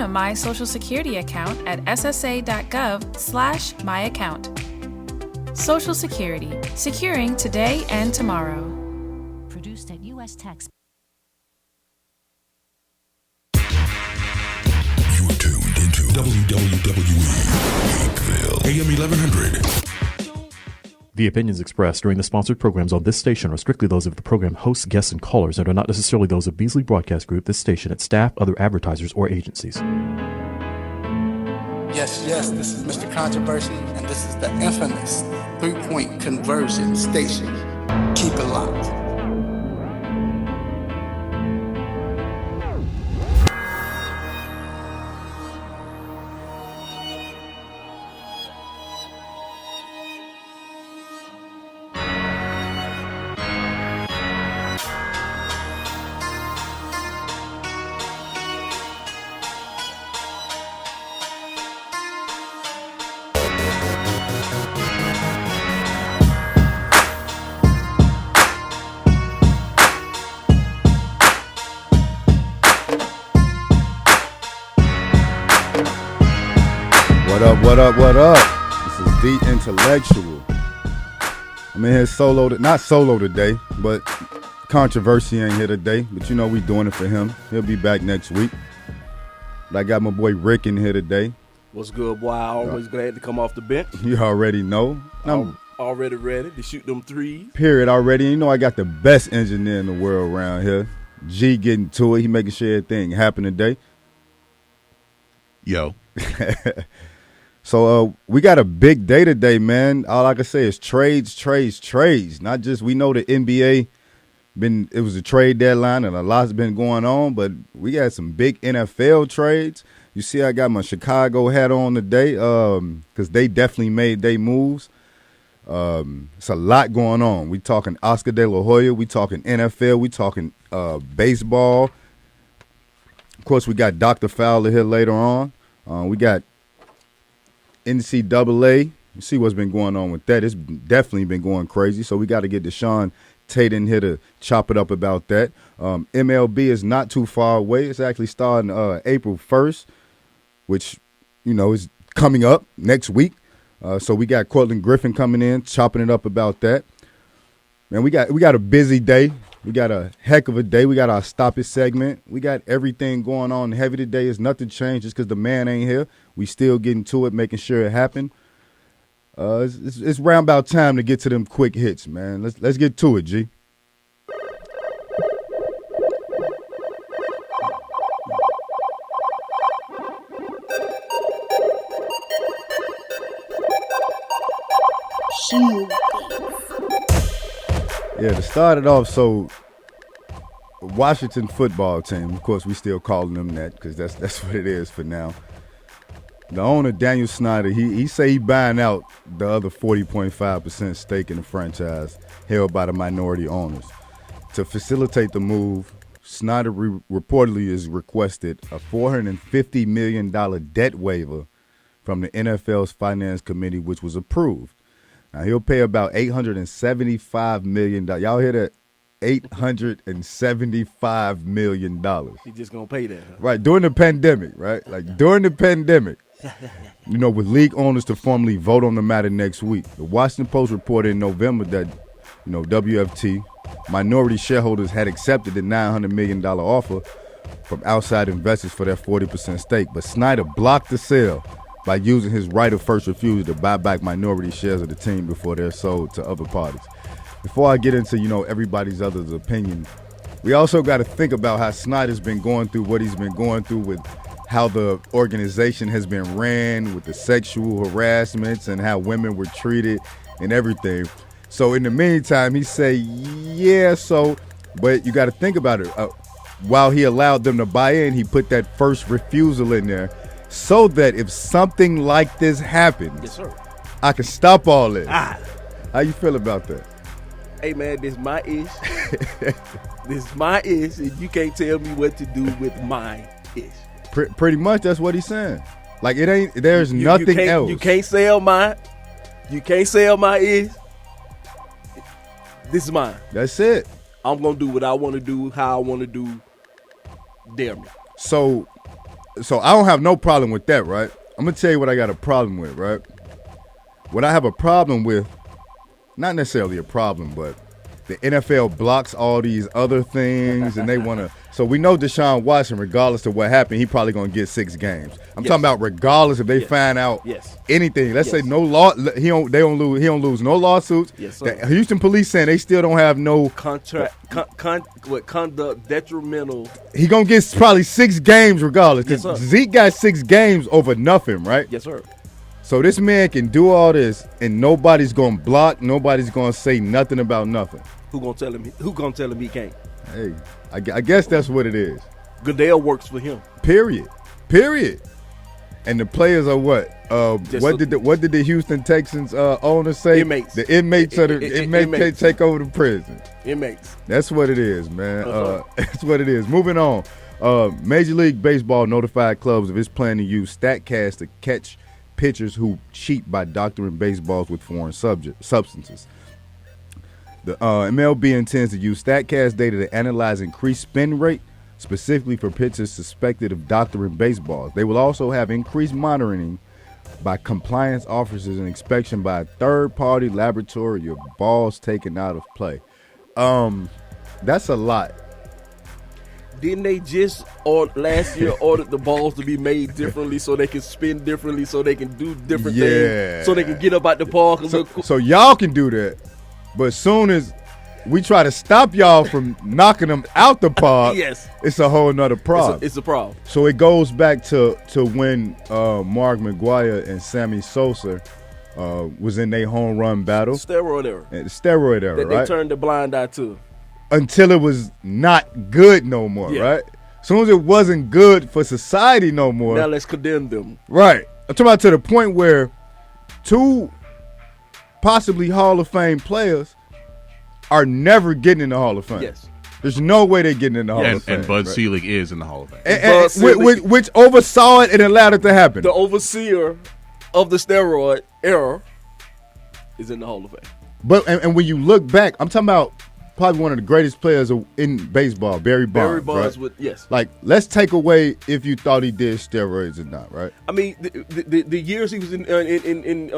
a My Social Security account at ssa.gov/myaccount. Social Security, securing today and tomorrow. Produced at U.S. Tax. You are tuned into WWE Lakeville, AM 1100. The opinions expressed during the sponsored programs on this station are strictly those of the program hosts, guests, and callers and are not necessarily those of Beasley Broadcast Group, this station, its staff, other advertisers, or agencies. Yes, this is Mr. Controversy, and this is the infamous 3-point conversion station. Keep it locked. What up? This is The Intellectual. I'm in here not solo today, but Controversy ain't here today. But you know we doing it for him. He'll be back next week. But I got my boy Rick in here today. What's good, boy? Always glad to come off the bench. You already know. I'm already ready to shoot them threes. Period, already. You know I got the best engineer in the world around here. G getting to it. He making sure everything happen today. Yo. So we got a big day today, man. All I can say is trades. Not just, we know the NBA, it was a trade deadline and a lot's been going on, but we got some big NFL trades. You see I got my Chicago hat on today because they definitely made their moves. It's a lot going on. We talking Oscar De La Hoya. We talking NFL. We talking baseball. Of course, we got Dr. Fowler here later on. We got NCAA. You see what's been going on with that. It's definitely been going crazy. So we got to get Deshaun Tate in here to chop it up about that. MLB is not too far away. It's actually starting April 1st, which, you know, is coming up next week. So we got Cortland Griffin coming in, chopping it up about that. Man, we got a busy day. We got a heck of a day. We got our Stop It segment. We got everything going on heavy today. It's nothing changed just because the man ain't here. We still getting to it, making sure it happened. It's round about time to get to them quick hits, man. Let's get to it, G. Yeah, to start it off, so Washington football team, of course, we still calling them that because that's what it is for now. The owner, Daniel Snyder, he say he buying out the other 40.5% stake in the franchise held by the minority owners. To facilitate the move, Snyder reportedly has requested a $450 million debt waiver from the NFL's Finance Committee, which was approved. Now, he'll pay about $875 million. Y'all hear that? $875 million. He's just going to pay that. Huh? Right, during the pandemic, right? Like, during the pandemic, you know, with league owners to formally vote on the matter next week. The Washington Post reported in November that, you know, WFT, minority shareholders had accepted the $900 million offer from outside investors for their 40% stake. But Snyder blocked the sale by using his right of first refusal to buy back minority shares of the team before they're sold to other parties. Before I get into, you know, everybody's other's opinion, we also got to think about how Snyder's been going through what he's been going through with how the organization has been ran with the sexual harassments and how women were treated and everything. So in the meantime, he say, yeah, so, but you got to think about it. While he allowed them to buy in, he put that first refusal in there so that if something like this happens, yes, sir, I can stop all this. How you feel about that? Hey, man, this my ish. This my ish, and you can't tell me what to do with my ish. Pretty much, that's what he's saying. Like, it ain't. There's nothing else. You can't sell mine. You can't sell my ish. This is mine. That's it. I'm gonna do what I want to do, how I want to do. Dare me. So, So I don't have no problem with that, right? I'm gonna tell you what I got a problem with, right? What I have a problem with, not necessarily a problem, but the NFL blocks all these other things, and they want to. So we know Deshaun Watson, regardless of what happened, he probably gonna get 6 games. I'm talking about regardless if they find out anything. Let's say no law, he don't lose no lawsuits. Yes, sir. The Houston police saying they still don't have no conduct detrimental. He gonna get probably 6 games regardless. Yes, Because sir. Zeke got 6 games over nothing, right? Yes, sir. So this man can do all this, and nobody's gonna block. Nobody's gonna say nothing about nothing. Who gonna tell him? Who gonna tell him he can't? Hey, I guess that's what it is. Goodell works for him. Period. And the players are what? What did the Houston Texans owner say? Inmates. The inmates can't take over the prison. Inmates. That's what it is, man. That's what it is. Moving on. Major League Baseball notified clubs of its plan to use StatCast to catch pitchers who cheat by doctoring baseballs with foreign substances. The MLB intends to use StatCast data to analyze increased spin rate, specifically for pitchers suspected of doctoring baseballs. They will also have increased monitoring by compliance officers and inspection by a third-party laboratory of balls taken out of play. That's a lot. Didn't they just last year ordered the balls to be made differently so they can spin differently, so they can do different things, so they can get up out the park and look cool? So y'all can do that, but as soon as we try to stop y'all from knocking them out the park, it's a whole nother problem. It's a problem. So it goes back to when Mark McGwire and Sammy Sosa was in their home run battle. Steroid era. That they turned the blind eye to. Until it was not good no more, right? As soon as it wasn't good for society no more. Now let's condemn them. Right. I'm talking about to the point where 2 possibly Hall of Fame players are never getting in the Hall of Fame. Yes. There's no way they're getting in the Hall of Fame. And Bud Selig is in the Hall of Fame. Which oversaw it and allowed it to happen. The overseer of the steroid era is in the Hall of Fame. But and when you look back, I'm talking about probably one of the greatest players in baseball, Barry Bonds. Barry Bonds, right? Like, let's take away if you thought he did steroids or not, right? I mean, the years he was in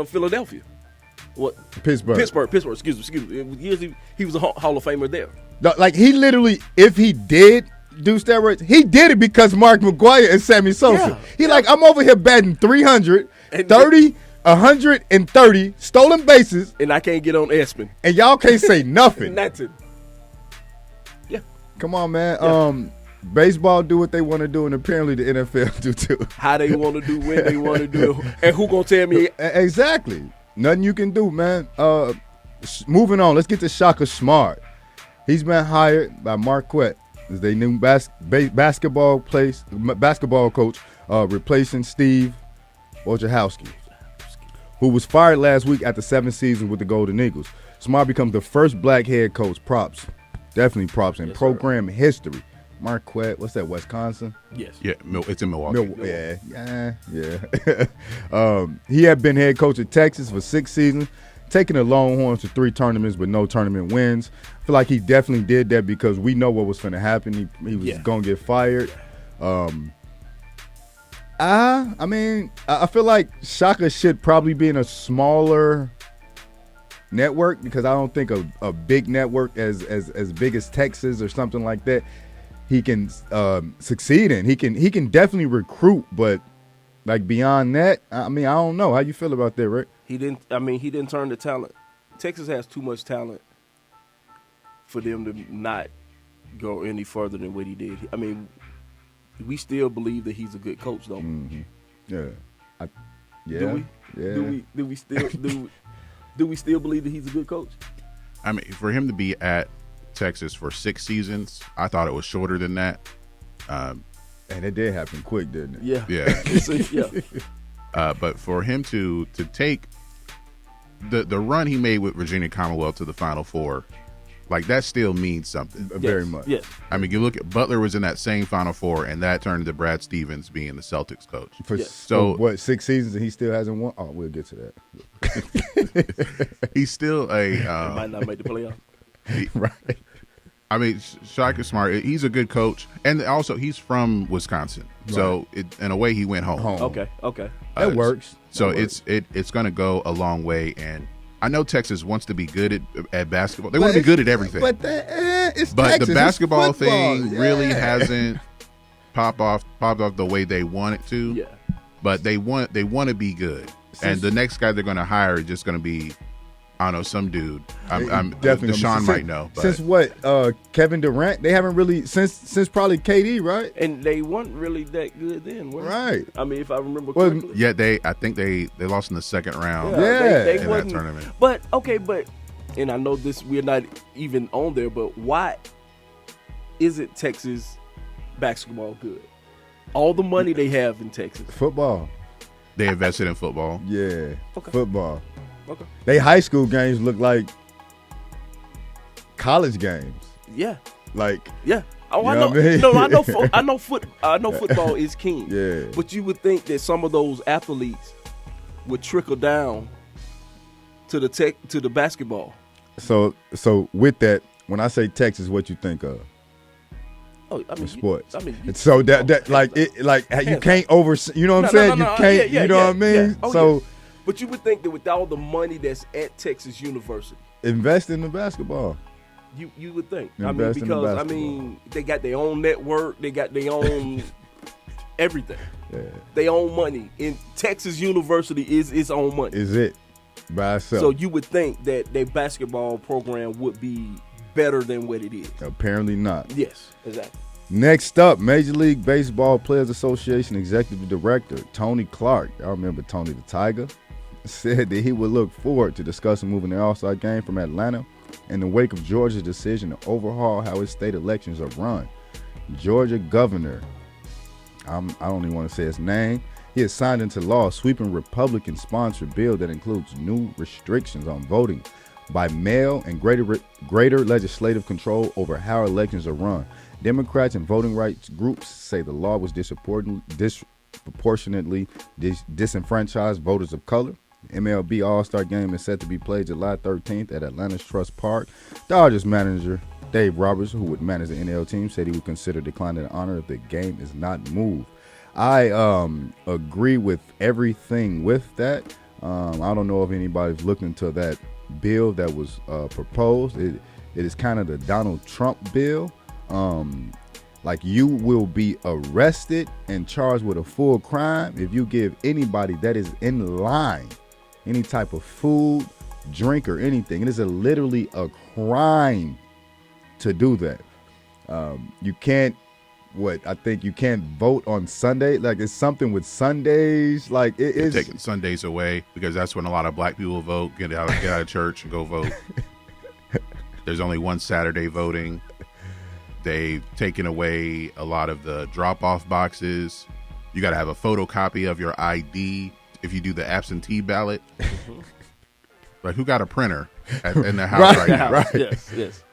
Philadelphia. What? Pittsburgh. Excuse me. Years he was a Hall of Famer there. Like, he literally, if he did do steroids, he did it because Mark McGwire and Sammy Sosa. Like, I'm over here batting 300, 130 stolen bases, and I can't get on Espen, and y'all can't say nothing. Nothing. Yeah. Come on, man. Baseball do what they want to do, and apparently the NFL do too. How they want to do, when they want to do, and who gonna tell me? Exactly. Nothing you can do, man. Moving on. Let's get to Shaka Smart. He's been hired by Marquette as their new basketball coach, replacing Steve Wojciechowski, who was fired last week after 7 seasons with the Golden Eagles. Smart becomes the first black head coach. Props. Definitely props in program history. Marquette, what's that, Wisconsin? Yes. Yeah, it's in Milwaukee. Yeah. He had been head coach at Texas for 6 seasons, taking the Longhorns to 3 tournaments but no tournament wins. I feel like he definitely did that because we know what was going to happen. He was going to get fired. I mean, I feel like Shaka should probably be in a smaller network because I don't think a big network as big as Texas or something like that he can succeed in. He can definitely recruit, but like beyond that, I mean, I don't know. How you feel about that, Rick? He didn't turn the talent. Texas has too much talent for them to not go any further than what he did. I mean, we still believe that he's a good coach, though. Mm-hmm. Yeah. Do we? Yeah. Do we still believe that he's a good coach? I mean, for him to be at Texas for 6 seasons, I thought it was shorter than that. And it did happen quick, didn't it? Yeah. But for him to take the run he made with Virginia Commonwealth to the Final Four, like that still means something. Very much. Yes. I mean, you look at Butler was in that same Final Four, and that turned into Brad Stevens being the Celtics coach. So what, 6 seasons and he still hasn't won? Oh, we'll get to that. He's still might not make the playoff. Right. I mean, Shaka Smart, he's a good coach, and also he's from Wisconsin. So in a way, he went home. Okay. That works. So That works. it's going to go a long way. And I know Texas wants to be good at basketball. They want to be good at everything. But it's But Texas. the It's basketball football. thing really Yeah. hasn't popped off the way they want it to. Yeah. But they want to be good. And the next guy they're going to hire is just going to be, I don't know, some dude. I'm definitely Deshaun might know. But Since what? Kevin Durant? They haven't really since probably KD, right? And they weren't really that good then, were they? Right. I mean, if I remember Well, correctly. yeah, I think they lost in the second round. Yeah. they in that wasn't. tournament. But and I know this, we're not even on there, but why isn't Texas basketball good? All the money they have in Texas. Football. They invested in football. Yeah. Okay. Football. Okay. They high school games look like college games. Yeah. Like, Yeah. Oh, You I know know. what I mean? No, I know football is king. Yeah. But you would think that some of those athletes would trickle down to the basketball. so with that, when I say Texas, what you think of? Oh, I mean, Sports. you- So that like you can't you know what I'm saying? You can't, you know what I mean? yeah. Oh, So yeah. But you would think that with all the money that's at Texas University, invest in the basketball. you would think. Invest in the because basketball. they got their own network, they got their own everything. Yeah. They own money. In Texas University is its own money. Is it by itself? So you would think that their basketball program would be better than what it is. Apparently not. Yes, exactly. Next up, Major League Baseball Players Association Executive Director Tony Clark, y'all remember Tony the Tiger, said that he would look forward to discussing moving the All-Star game from Atlanta in the wake of Georgia's decision to overhaul how its state elections are run. Georgia Governor, I don't even want to say his name, he has signed into law a sweeping Republican-sponsored bill that includes new restrictions on voting by mail and greater legislative control over how elections are run. Democrats and voting rights groups say the law was disproportionately disenfranchised voters of color. The MLB All-Star Game is set to be played July 13th at Atlanta's Trust Park. Dodgers manager Dave Roberts, who would manage the NL team, said he would consider declining the honor if the game is not moved. I agree with everything with that. I don't know if anybody's looked into that bill that was proposed. It is kind of the Donald Trump bill. Like, you will be arrested and charged with a full crime if you give anybody that is in line any type of food, drink, or anything. It is literally a crime to do that. You can't I think you can't vote on Sunday. Like, it's something with Sundays. Like, it is taking Sundays away because that's when a lot of black people vote. Get out of church and go vote. There's only one Saturday voting. They've taken away a lot of the drop-off boxes. You got to have a photocopy of your ID if you do the absentee ballot. Like, who got a printer in the house right now? Right.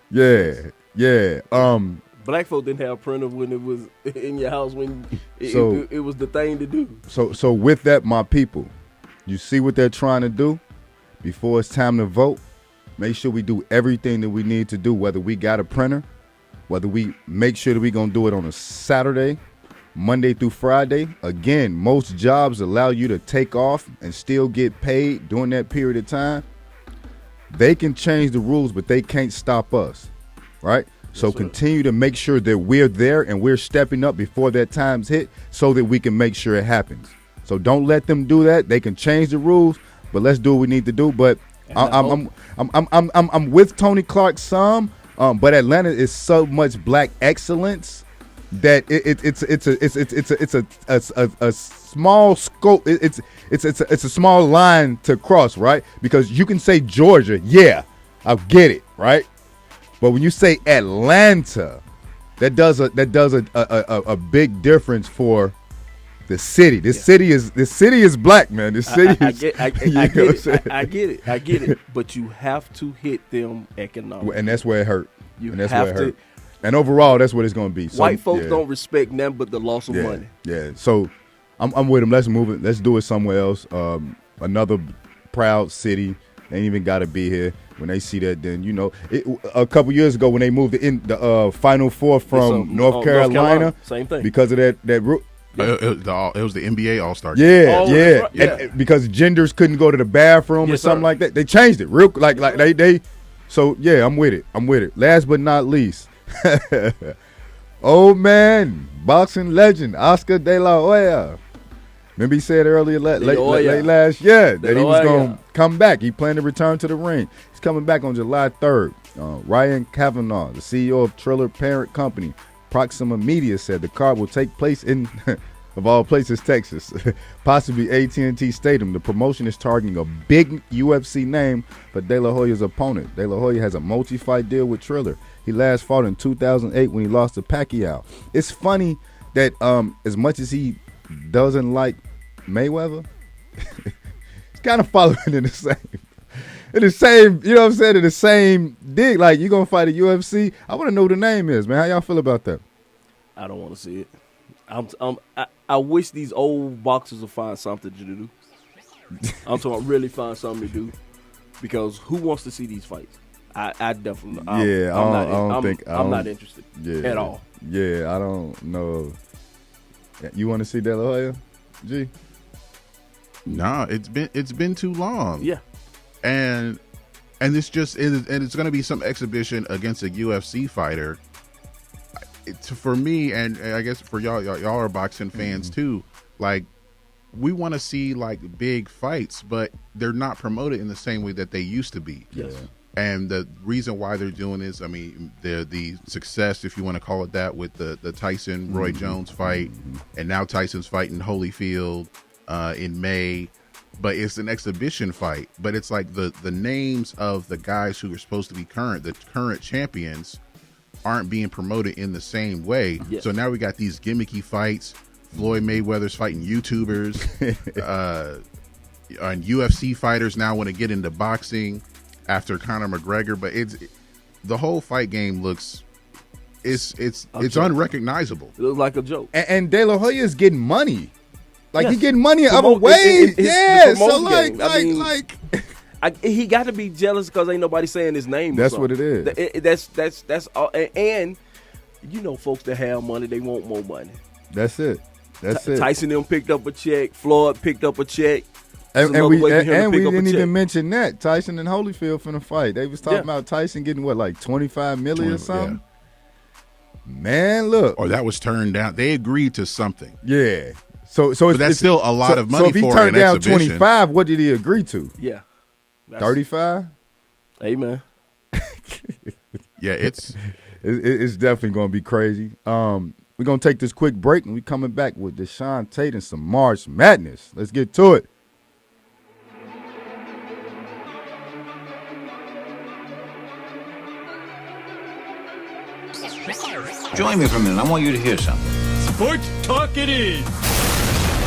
Yes. Yeah. Black folk didn't have printer when it was in your house when So- it was the thing to do. So with that, my people, you see what they're trying to do? Before it's time to vote, make sure we do everything that we need to do, whether we got a printer, whether we make sure that we're going to do it on a Saturday, Monday through Friday. Again, most jobs allow you to take off and still get paid during that period of time. They can change the rules, but they can't stop us, right? So continue to make sure that we're there and we're stepping up before that time's hit so that we can make sure it happens. So don't let them do that. They can change the rules, but let's do what we need to do. But I'm with Tony Clark some, but Atlanta is so much black excellence that it's a small scope. It's a small line to cross, right? Because you can say Georgia, yeah, I get it, right? But when you say Atlanta, that does a big difference for the city. This city is black, man. This city is. I get it. But you have to hit them economically, and that's where it hurt. You and that's have where it to. hurt. And overall, that's what it's going to be. So, White folks yeah. don't respect nothing but the loss of money. Yeah. So I'm with them. Let's move it. Let's do it somewhere else. Another proud city. They ain't even got to be here. When they see that, then a couple years ago when they moved the Final Four from North Carolina, same thing. because of that It was the NBA All-Star. Yeah, Oh, yeah. that's right, yeah. And because genders couldn't go to the bathroom or Yes, something sir. like that. They changed it real like they. So yeah, I'm with it. Last but not least, old man, boxing legend Oscar De La Hoya. Remember he said earlier late last year that he was going to come back. He planned to return to the ring. He's coming back on July 3rd. Ryan Kavanaugh, the CEO of Triller parent company Proxima Media, said the card will take place in, of all places, Texas, possibly AT&T Stadium. The promotion is targeting a big UFC name for De La Hoya's opponent. De La Hoya has a multi-fight deal with Triller. He last fought in 2008 when he lost to Pacquiao. It's funny that as much as he doesn't like Mayweather, he's kind of following in the same, you know what I'm saying, in the same dig. Like, you gonna fight a UFC? I want to know who the name is, man. How y'all feel about that? I don't want to see it. I wish these old boxers would find something to do. I'm talking really find something to do, because who wants to see these fights? I definitely. I'm not interested at all. Yeah, I don't know. You want to see De La Hoya, G? Nah, it's been too long. Yeah, and it's going to be some exhibition against a UFC fighter. For me, and I guess for y'all are boxing fans too. Like, we want to see like big fights, but they're not promoted in the same way that they used to be. yes. And the reason why they're doing this, I mean, the success, if you want to call it that, with the Tyson Roy Jones fight, and now Tyson's fighting Holyfield in May, but it's an exhibition fight. But it's like the names of the guys who are supposed to be the current champions, aren't being promoted in the same way. Yes. So now we got these gimmicky fights. Floyd Mayweather's fighting YouTubers, and UFC fighters now want to get into boxing after Conor McGregor, but the whole fight game looks it's unrecognizable. It looks like a joke. And De La Hoya is getting money. Like, Yes. he getting money in other ways. The So promotion game. like He got to be jealous because ain't nobody saying his name. That's what it is. That's all. And you know, folks that have money, they want more money. That's it. Tyson them picked up a check. Floyd picked up a check. And we didn't check. even mention that Tyson and Holyfield finna fight. They was talking about Tyson getting what, like $25 million or something. Yeah. Man, look. Or that was turned down. They agreed to something. Yeah. So that's still a lot of money. So if he for turned an down exhibition. 25, what did he agree to? Yeah. 35. Amen. Yeah, it's definitely gonna be crazy. We're gonna take this quick break, and we coming back with Deshaun Tate and some March Madness. Let's get to it. Join me for a minute. I want you to hear something. Sports Talk it is.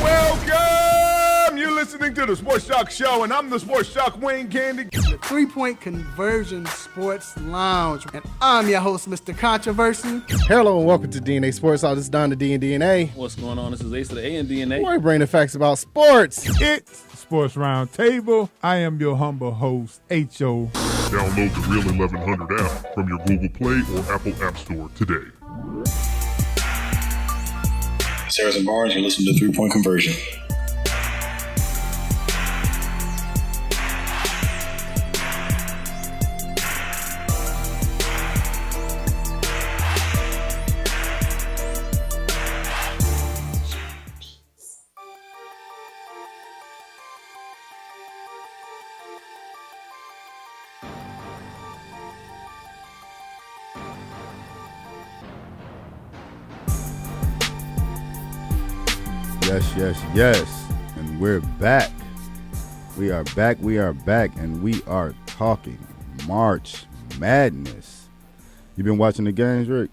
Welcome! You're listening to the Sports Shock Show, and I'm the Sports Shock Wayne Candy. The 3-Point Conversion Sports Lounge. And I'm your host, Mr. Controversy. Hello and welcome to DNA Sports. This is Don the D and DNA. What's going on? This is Ace of the A and DNA. Where we bring the facts about sports. It's Sports Round Table. I am your humble host, H.O. Download the Real 1100 app from your Google Play or Apple App Store today. Sarah's and Barnes, you're listening to 3-Point Conversion. Yes. And we're back. We are back, and we are talking March Madness. You been watching the games, Rick?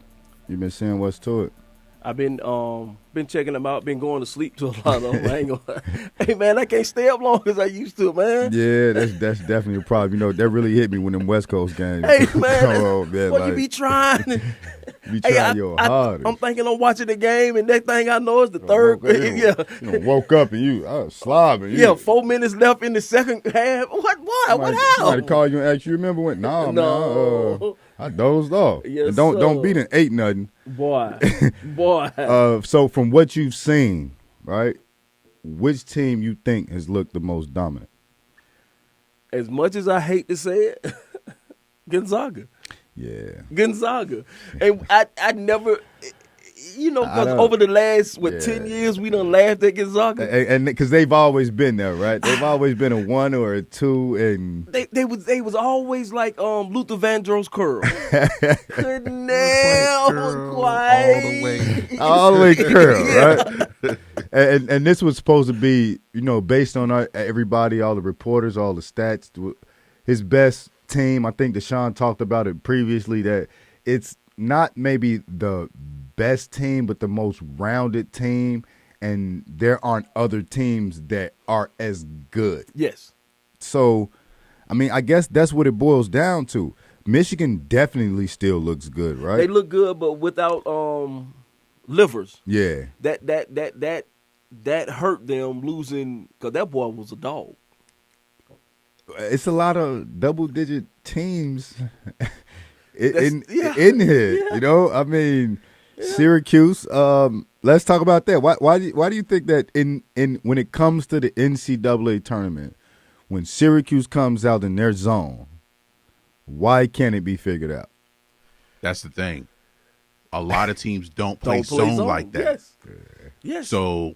You been seeing what's to it? I've been checking them out. Been going to sleep to a lot of them. I ain't gonna, hey man, I can't stay up long as I used to, man. Yeah, that's definitely a problem. You know, that really hit me when them West Coast games. Hey man, oh, man, what you be trying? Be trying your hardest. I'm thinking I'm watching the game, and next thing I know is the third. You woke up and you slobbing. Yeah, 4 minutes left in the second half. What happened? Somebody call you and ask you remember when? No, man. I dozed off. Yes, don't beat an 8-0. Boy. So from what you've seen, right, which team you think has looked the most dominant? As much as I hate to say it, Gonzaga. Yeah. Gonzaga. And I never, because over the last, 10 years, we done laughed at Gonzaga. And because they've always been there, right? They've always been a 1 or a 2. And They was always like Luther Vandross curl. Good nail, quiet. All the way curl, right? And this was supposed to be, based on everybody, all the reporters, all the stats, his best team. I think Deshaun talked about it previously that it's not maybe the best team, but the most rounded team, and there aren't other teams that are as good. Yes. So, I guess that's what it boils down to. Michigan definitely still looks good, right? They look good, but without Livers. Yeah. That hurt them losing because that boy was a dog. It's a lot of double-digit teams in here. Yeah. Syracuse. Let's talk about that. Why do you think that in when it comes to the NCAA tournament, when Syracuse comes out in their zone, why can't it be figured out? That's the thing. A lot of teams don't play zone like that. Yes. So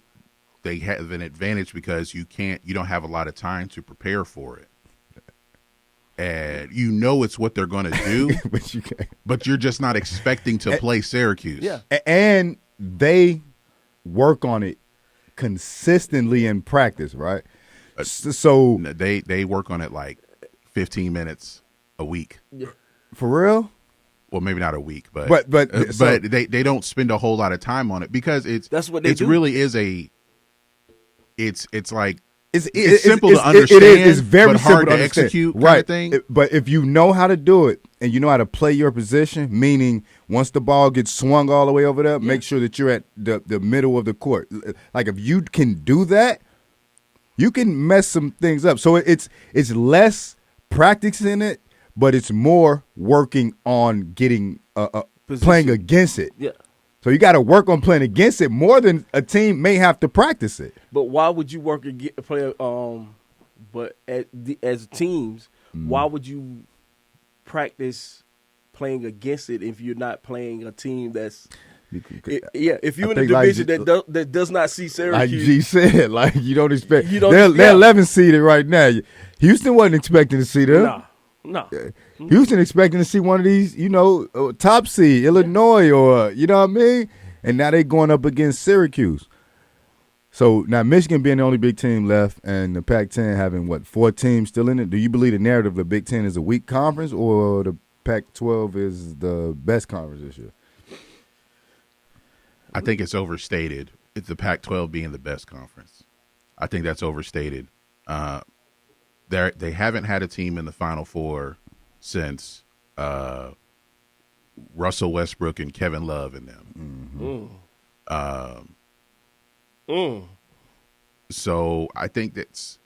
they have an advantage because you don't have a lot of time to prepare for it. And it's what they're going to do, but you're just not expecting to play Syracuse. Yeah. And they work on it consistently in practice, right? So they work on it like 15 minutes a week. Yeah. For real? Well, maybe not a week, but they don't spend a whole lot of time on it because that's what they do. Really is it's like it's simple to understand. It's very but simple hard to execute, right? Kind of thing. But if you know how to do it and you know how to play your position, meaning once the ball gets swung all the way over there, make sure that you're at the middle of the court. Like if you can do that, you can mess some things up. So it's less practicing it, but it's more working on getting playing against it. Yeah. So you got to work on playing against it more than a team may have to practice it. But why would you play? But as teams, why would you practice playing against it if you're not playing a team that's? If you're in a division that does not see Syracuse, like G said, like you don't expect. They're 11 seeded right now. Houston wasn't expecting to see them. No. Houston expecting to see one of these, top seed, Illinois or, you know what I mean? And now they going up against Syracuse. So now Michigan being the only big team left and the Pac-10 having, 4 teams still in it? Do you believe the narrative of the Big Ten is a weak conference or the Pac-12 is the best conference this year? I think it's overstated. It's the Pac-12 being the best conference. I think that's overstated. They haven't had a team in the Final Four since Russell Westbrook and Kevin Love and them. So I think that's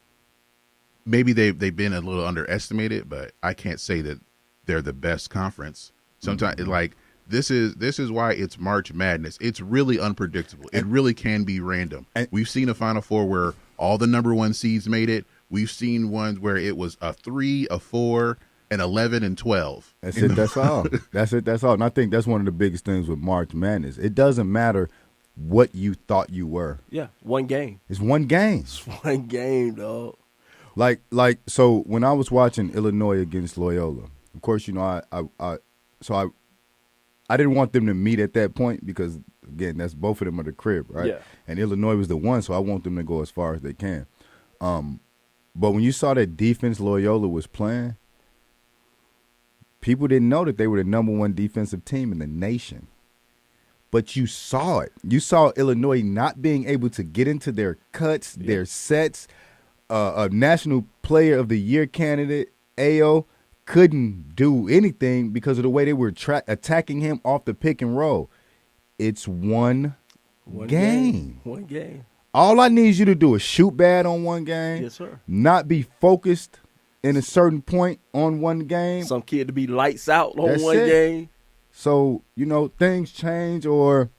maybe they've been a little underestimated, but I can't say that they're the best conference. Sometimes this is why it's March Madness. It's really unpredictable. It really can be random. We've seen a Final Four where all the number 1 seeds made it. We've seen ones where it was a 3, a 4, an 11, and 12. That's it. That's all. That's all. And I think that's one of the biggest things with March Madness. It doesn't matter what you thought you were. Yeah, one game. It's one game. It's one game, dog. So when I was watching Illinois against Loyola, of course, I didn't want them to meet at that point because again, that's both of them are the crib, right? Yeah. And Illinois was the one, so I want them to go as far as they can. But when you saw that defense Loyola was playing, people didn't know that they were the number 1 defensive team in the nation. But you saw it. You saw Illinois not being able to get into their cuts, their sets. A National Player of the Year candidate, Ayo, couldn't do anything because of the way they were attacking him off the pick and roll. It's one game. One game. All I need you to do is shoot bad on one game. Yes, sir. Not be focused in a certain point on one game. Some kid to be lights out on That's one it. game. So, things change, or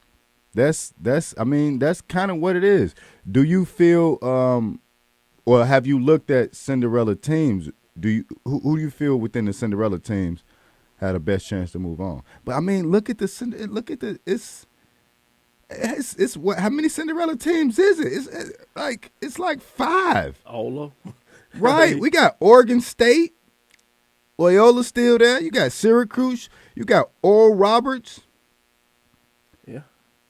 that's kind of what it is. Do you feel or have you looked at Cinderella teams? Who do you feel within the Cinderella teams had the best chance to move on? But I mean, look at it's what? How many Cinderella teams is it? It's like 5. All of them. Right. We got Oregon State. Loyola's still there. You got Syracuse. You got Oral Roberts. Yeah.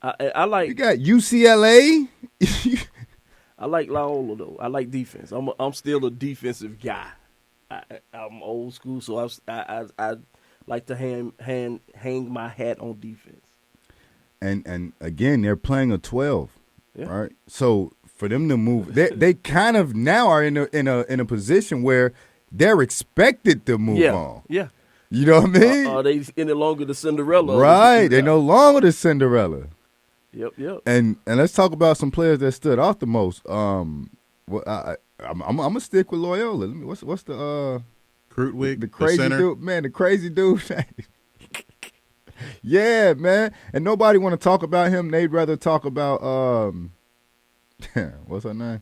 I like. You got UCLA. I like Loyola though. I like defense. I'm still a defensive guy. I'm old school, so I like to hang my hat on defense. And again, they're playing a 12, Yeah. right? So for them to move, they kind of now are in a position where they're expected to move on. Yeah. You know what I mean? Are they any longer the Cinderella? Right. They're no longer the Cinderella. Yep. And let's talk about some players that stood out the most. I'm gonna stick with Loyola. What's the Krutwig, the crazy center? dude, man, the crazy dude. Yeah, man. And nobody want to talk about him. They'd rather talk about what's her name?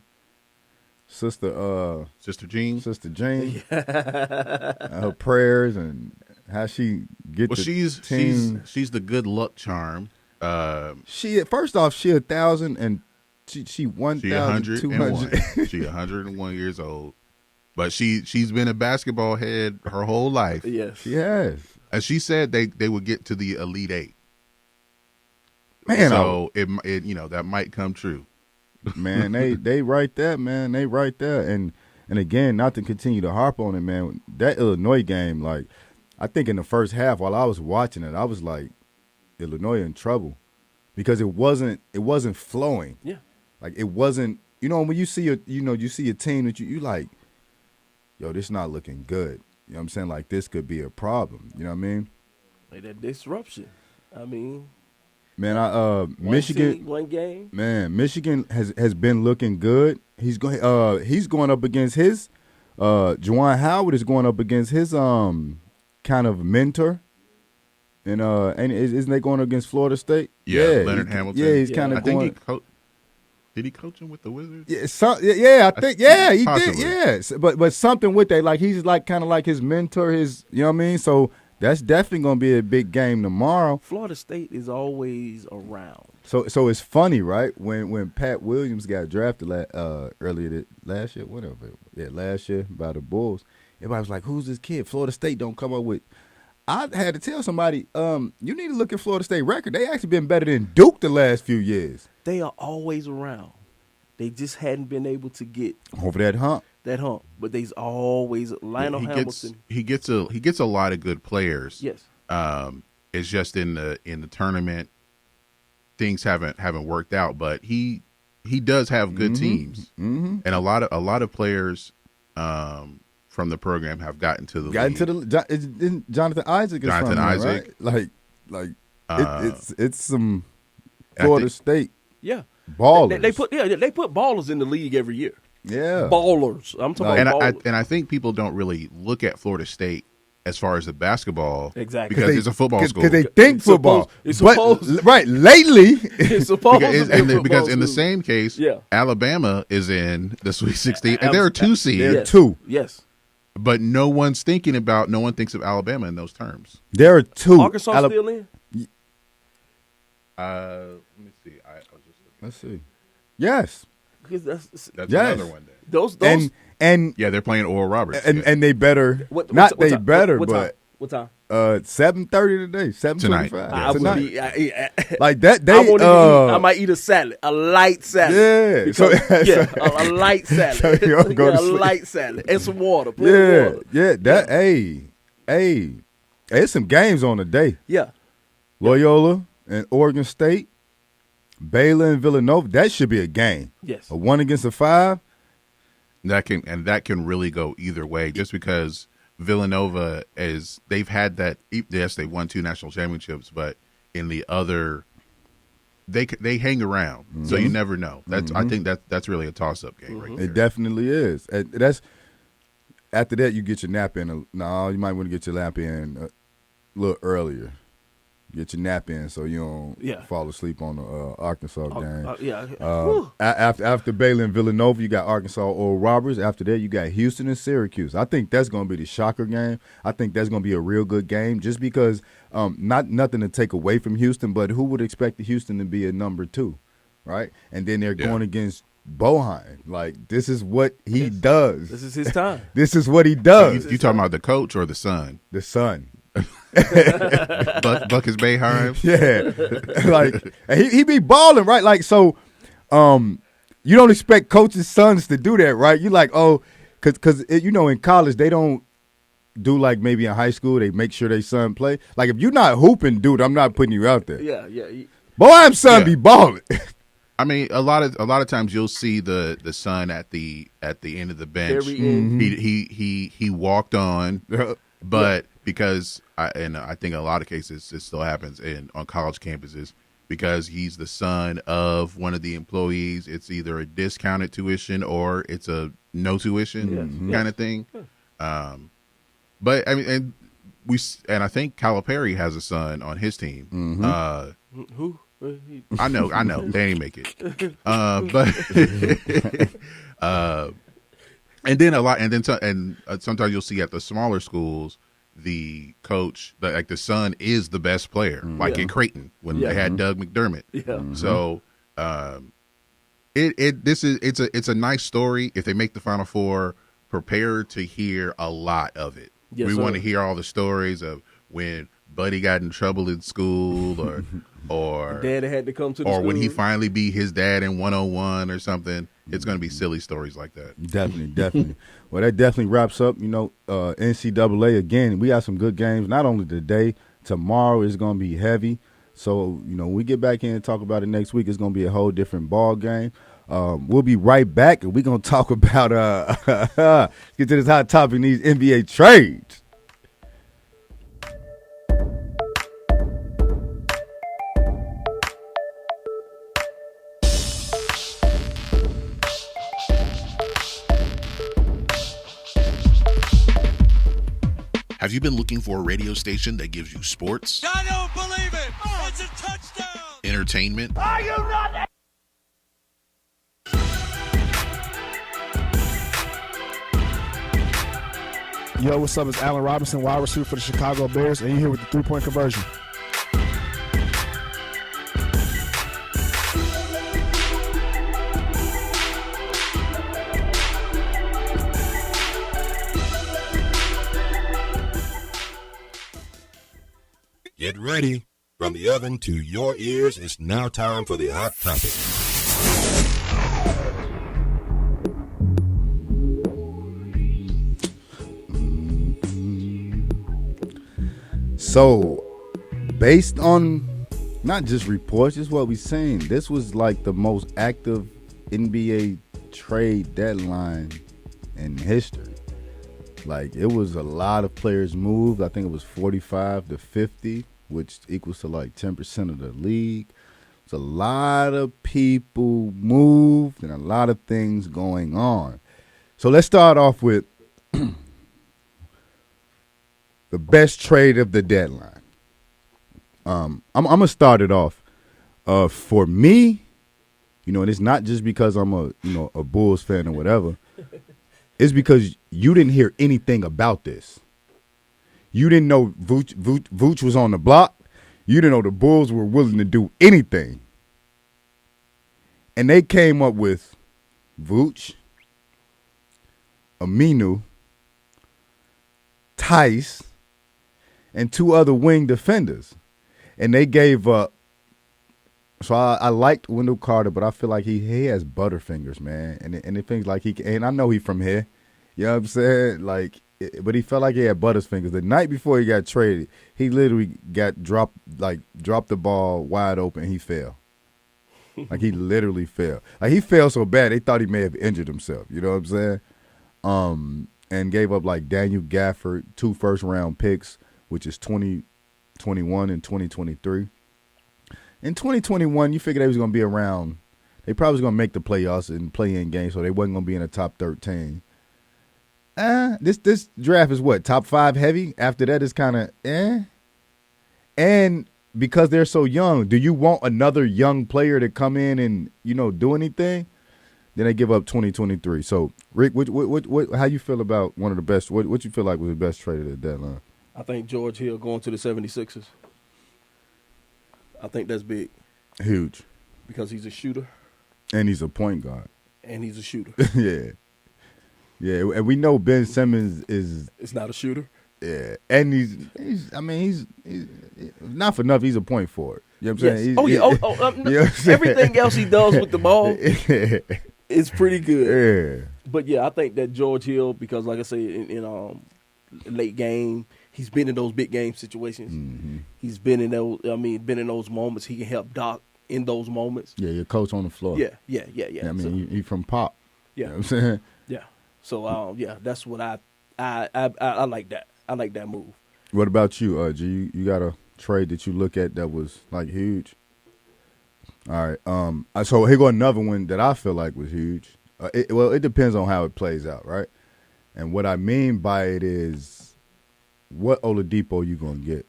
Sister Jean. Sister Jean. Her prayers and how she gets Well, she's the good luck charm. First off, she 1,000 and she 1,200. She 101 years old. But she's been a basketball head her whole life. Yes. She has. And she said they would get to the Elite Eight. Man, so it that might come true. Man, they right there, man. They right there. And again, not to continue to harp on it, man. That Illinois game, like, I think in the first half, while I was watching it, I was like, Illinois in trouble because it wasn't flowing. Yeah. Like it wasn't. When you see a team that you like, yo, this not looking good. You know what I'm saying? Like, this could be a problem. You know what I mean? Like that disruption. I mean, man, Michigan, one game. Man, Michigan has been looking good. He's going up against his Juwan Howard is going up against his kind of mentor. And isn't they going against Florida State? Yeah, Leonard Hamilton. Yeah, he's kind of going. Did he coach him with the Wizards? Yeah, I think. Yeah, he possibly. did. Yeah, but something with that, like he's like kind of like his mentor. His, you know what I mean. So that's definitely going to be a big game tomorrow. Florida State is always around. So it's funny, right? When Pat Williams got drafted earlier last year, whatever. Yeah, last year by the Bulls. Everybody was like, "Who's this kid?" Florida State don't come up with. I had to tell somebody, you need to look at Florida State record. They actually been better than Duke the last few years. They are always around. They just hadn't been able to get over that hump. But they's always Lionel Hamilton. He gets a lot of good players. Yes. It's just in the tournament, things haven't worked out. But he does have good teams, and a lot of players from the program have gotten to the league. Jonathan Isaac is Jonathan from Isaac, there, right? It's some Florida State. Yeah, ballers. They put ballers in the league every year. Yeah, ballers. I'm talking about ballers. And I think people don't really look at Florida State as far as the basketball, exactly, because it's a football school. Because they think football. Right lately, it's supposed because in the same case, Alabama is in the Sweet 16, and there are 2 seeds. There are 2. Yes. But no one thinks of Alabama in those terms. There are 2. Arkansas still in? Let me see. I was just looking. Let's see. Yes. That's another one. Then. Those and yeah, they're playing Oral Roberts, and they better what but time? 7:30 today, 7:25 tonight. Like that, I might eat a salad, a light salad. Yeah, a light salad. So you go to a sleep. light salad and some water. Water. That hey, it's some games on the day. Yeah, Loyola and Oregon State, Baylor and Villanova. That should be a game. Yes, a 1 against a 5. That can really go either way, just because Villanova they've had that. Yes, they won 2 national championships, but in the other, they hang around, so you never know. I think that's really a toss-up game right there. It definitely is. And that's after that you get your nap in. No, you might want to get your nap in a little earlier. Get your nap in so you don't fall asleep on the Arkansas game. After Baylor and Villanova, you got Arkansas Oral Roberts. After that, you got Houston and Syracuse. I think that's going to be the shocker game. I think that's going to be a real good game just because nothing to take away from Houston, but who would expect Houston to be a number 2, right? And then they're going against Boeheim. Like, this is what he does. This is his time. This is what he does. You talking about the coach or the son? The son. Buckus Boeheim. Yeah, like he be balling, right? Like, so you don't expect coaches' sons to do that, right? You like, because in college they don't do like maybe in high school they make sure their son play. Like, if you're not hooping, dude, I'm not putting you out there. Yeah. Boeheim's son be balling. I mean, a lot of times you'll see the son at the end of the bench. Very end. He walked on, but because I think in a lot of cases it still happens on college campuses because he's the son of one of the employees. It's either a discounted tuition or it's a no tuition kind of thing. But I mean, and I think Calipari has a son on his team. Who? I know. They ain't make it. And sometimes you'll see at the smaller schools the coach, the son is the best player, like in Creighton when they had Doug McDermott. So it's a nice story. If they make the Final Four, prepare to hear a lot of it. We want to hear all the stories of when Buddy got in trouble in school, or dad had to come to the or school. when he finally beat his dad in 101 or something. It's going to be silly stories like that. Definitely. Well, that definitely wraps up. NCAA again. We got some good games. Not only today, tomorrow is going to be heavy. So when we get back in and talk about it next week, it's going to be a whole different ball game. We'll be right back, and we're going to talk about get to this hot topic, these NBA trades. Have you been looking for a radio station that gives you sports? I don't believe it! It's a touchdown! Entertainment? Are you not? Yo, what's up? It's Allen Robinson, wide receiver for the Chicago Bears, and you're here with the 3-point conversion. Get ready. From the oven to your ears, it's now time for the hot topic. So, based on not just reports, just what we're saying, this was like the most active NBA trade deadline in history. Like, it was a lot of players moved. I think it was 45 to 50, which equals to like 10% of the league. It's a lot of people moved and a lot of things going on. So let's start off with the best trade of the deadline. I'm gonna start it off. For me, and it's not just because I'm a Bulls fan or whatever. It's because you didn't hear anything about this. You didn't know Vooch was on the block. You didn't know the Bulls were willing to do anything. And they came up with Vooch, Aminu, Tice, and 2 other wing defenders. And they gave up. So I liked Wendell Carter, but I feel like he has butterfingers, man. And it feels like and I know he from here. You know what I'm saying? Like, but he felt like he had butterfingers. The night before he got traded, he literally got dropped the ball wide open. He fell. Like, he literally fell. Like, he fell so bad they thought he may have injured himself. You know what I'm saying? and gave up like Daniel Gafford, 2 first-round picks, which is 2021 and 2023. In 2021, you figured they was going to be around. They probably was going to make the playoffs and play-in games, so they wasn't going to be in the top 13. This draft is what, top 5 heavy? After that, it's kind of And because they're so young, do you want another young player to come in and, do anything? Then they give up 2023. So, Rick, what how you feel about one of the best? What you feel like was the best trade at the deadline? I think George Hill going to the 76ers. I think that's big. Huge. Because he's a shooter. And he's a point guard. And he's a shooter. Yeah. Yeah, and we know Ben Simmons is not a shooter. Yeah, and he's not for nothing. He's a point forward. You know what I'm saying? Everything else he does with the ball is pretty good. Yeah. But yeah, I think that George Hill, because like I say, in late game, he's been in those big game situations. Mm-hmm. He's been in those. Been in those moments. He can help Doc in those moments. Yeah, your coach on the floor. Yeah. I mean, he from Pop. Yeah, you know what I'm saying? Yeah. So that's what I like that. I like that move. What about you, G? You got a trade that you look at that was like huge? All right. So here go another one that I feel like was huge. It depends on how it plays out, right? And what I mean by it is, what Oladipo you gonna get?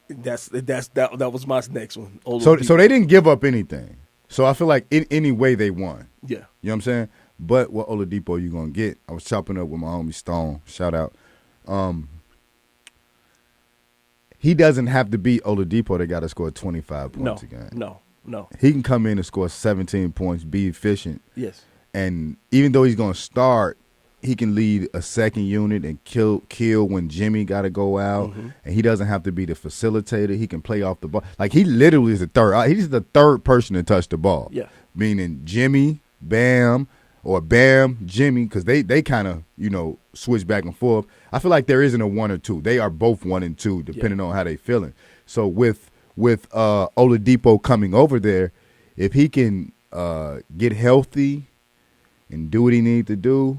That was my next one. Oladipo. So they didn't give up anything. So I feel like in any way they won. Yeah. You know what I'm saying? But what Oladipo you gonna get? I was chopping up with my homie Stone. Shout out. He doesn't have to be Oladipo that got to score 25 points a game. No. He can come in and score 17 points, be efficient. Yes. And even though he's going to start, he can lead a second unit and kill when Jimmy got to go out. Mm-hmm. And he doesn't have to be the facilitator. He can play off the ball. Like, he literally is the third. He's the third person to touch the ball. Yeah. Meaning Jimmy, Bam, or Bam, Jimmy, because they kind of, switch back and forth. I feel like there isn't a 1 or 2. They are both 1 and 2, depending on how they feeling. So with Oladipo coming over there, if he can get healthy and do what he needs to do,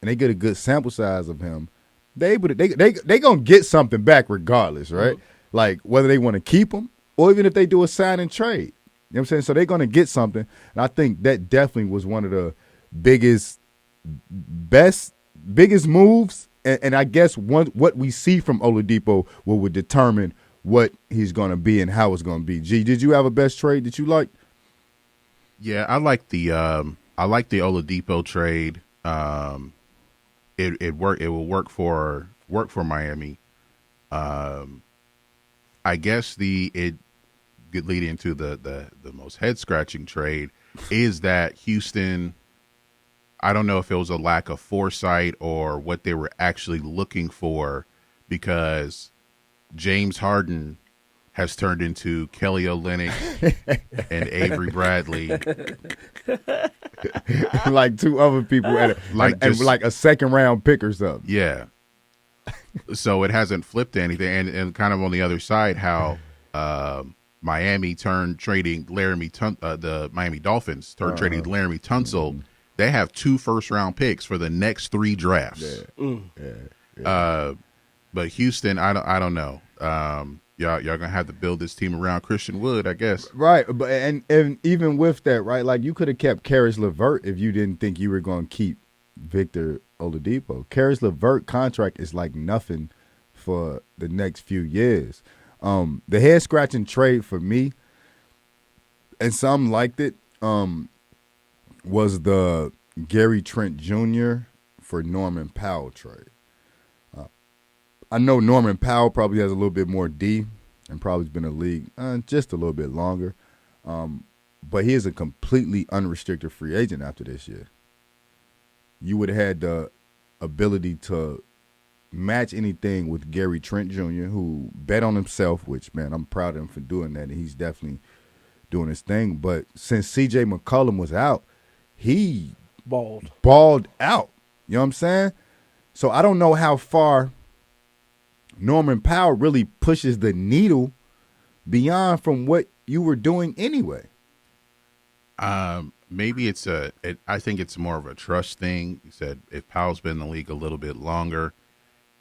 and they get a good sample size of him, they gonna get something back regardless, right? Mm-hmm. Like whether they want to keep him or even if they do a sign and trade. You know what I'm saying? So they're gonna get something, and I think that definitely was one of the biggest moves, and I guess what we see from Oladipo will determine what he's going to be and how it's going to be. G, did you have a best trade that you liked? Yeah, I like the Oladipo trade. It will work for Miami. I guess it could lead into the most head scratching trade is that Houston. I don't know if it was a lack of foresight or what they were actually looking for, because James Harden has turned into Kelly Olynyk and Avery Bradley. Like 2 other people and like a second round pick or something. Yeah. So it hasn't flipped to anything. And kind of on the other side, how Miami trading the Miami Dolphins trading Laramie Tunsil. Mm-hmm. They have 2 first-round picks for the next 3 drafts. Yeah. But Houston, I don't know. Y'all gonna have to build this team around Christian Wood, I guess. Right, but and even with that, right? Like you could have kept Karis LeVert if you didn't think you were going to keep Victor Oladipo. Karis LeVert contract is like nothing for the next few years. The head scratching trade for me, and some liked it. Was the Gary Trent Jr. for Norman Powell trade. I know Norman Powell probably has a little bit more D and probably has been in the league just a little bit longer. But he is a completely unrestricted free agent after this year. You would have had the ability to match anything with Gary Trent Jr., who bet on himself, which, man, I'm proud of him for doing that, and he's definitely doing his thing. But since C.J. McCollum was out, he balled out. You know what I'm saying? So I don't know how far Norman Powell really pushes the needle beyond from what you were doing anyway. I maybe I think it's more of a trust thing. You said if Powell's been in the league a little bit longer,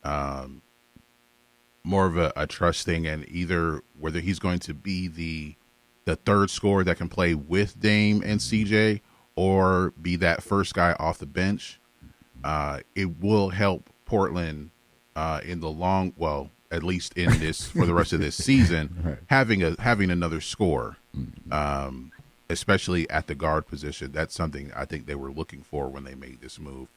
more of a trust thing, and either whether he's going to be the third scorer that can play with Dame and CJ or be that first guy off the bench. It will help Portland in the long, well, at least in this for the rest of this season, Right. having another scorer, especially at the guard position. That's something I think they were looking for when they made this move.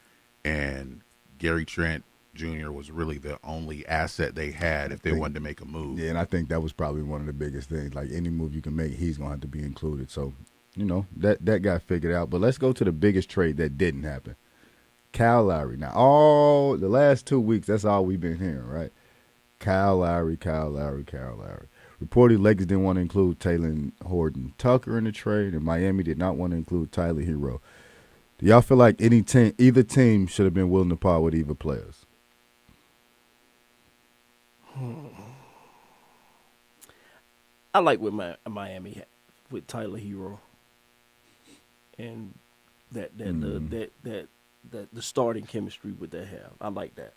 And Gary Trent Jr. was really the only asset they had if they wanted to make a move. Yeah, and I think that was probably one of the biggest things. Like any move you can make, he's going to have to be included. So, that got figured out. But let's go to the biggest trade that didn't happen. Kyle Lowry. Now, all the last 2 weeks, that's all we've been hearing, right? Kyle Lowry. Reportedly, Lakers didn't want to include Taylor Horton Tucker in the trade, and Miami did not want to include Tyler Hero. Do y'all feel like either team should have been willing to part with either players? I like with Miami with Tyler Hero and that the starting chemistry with they have. I like that.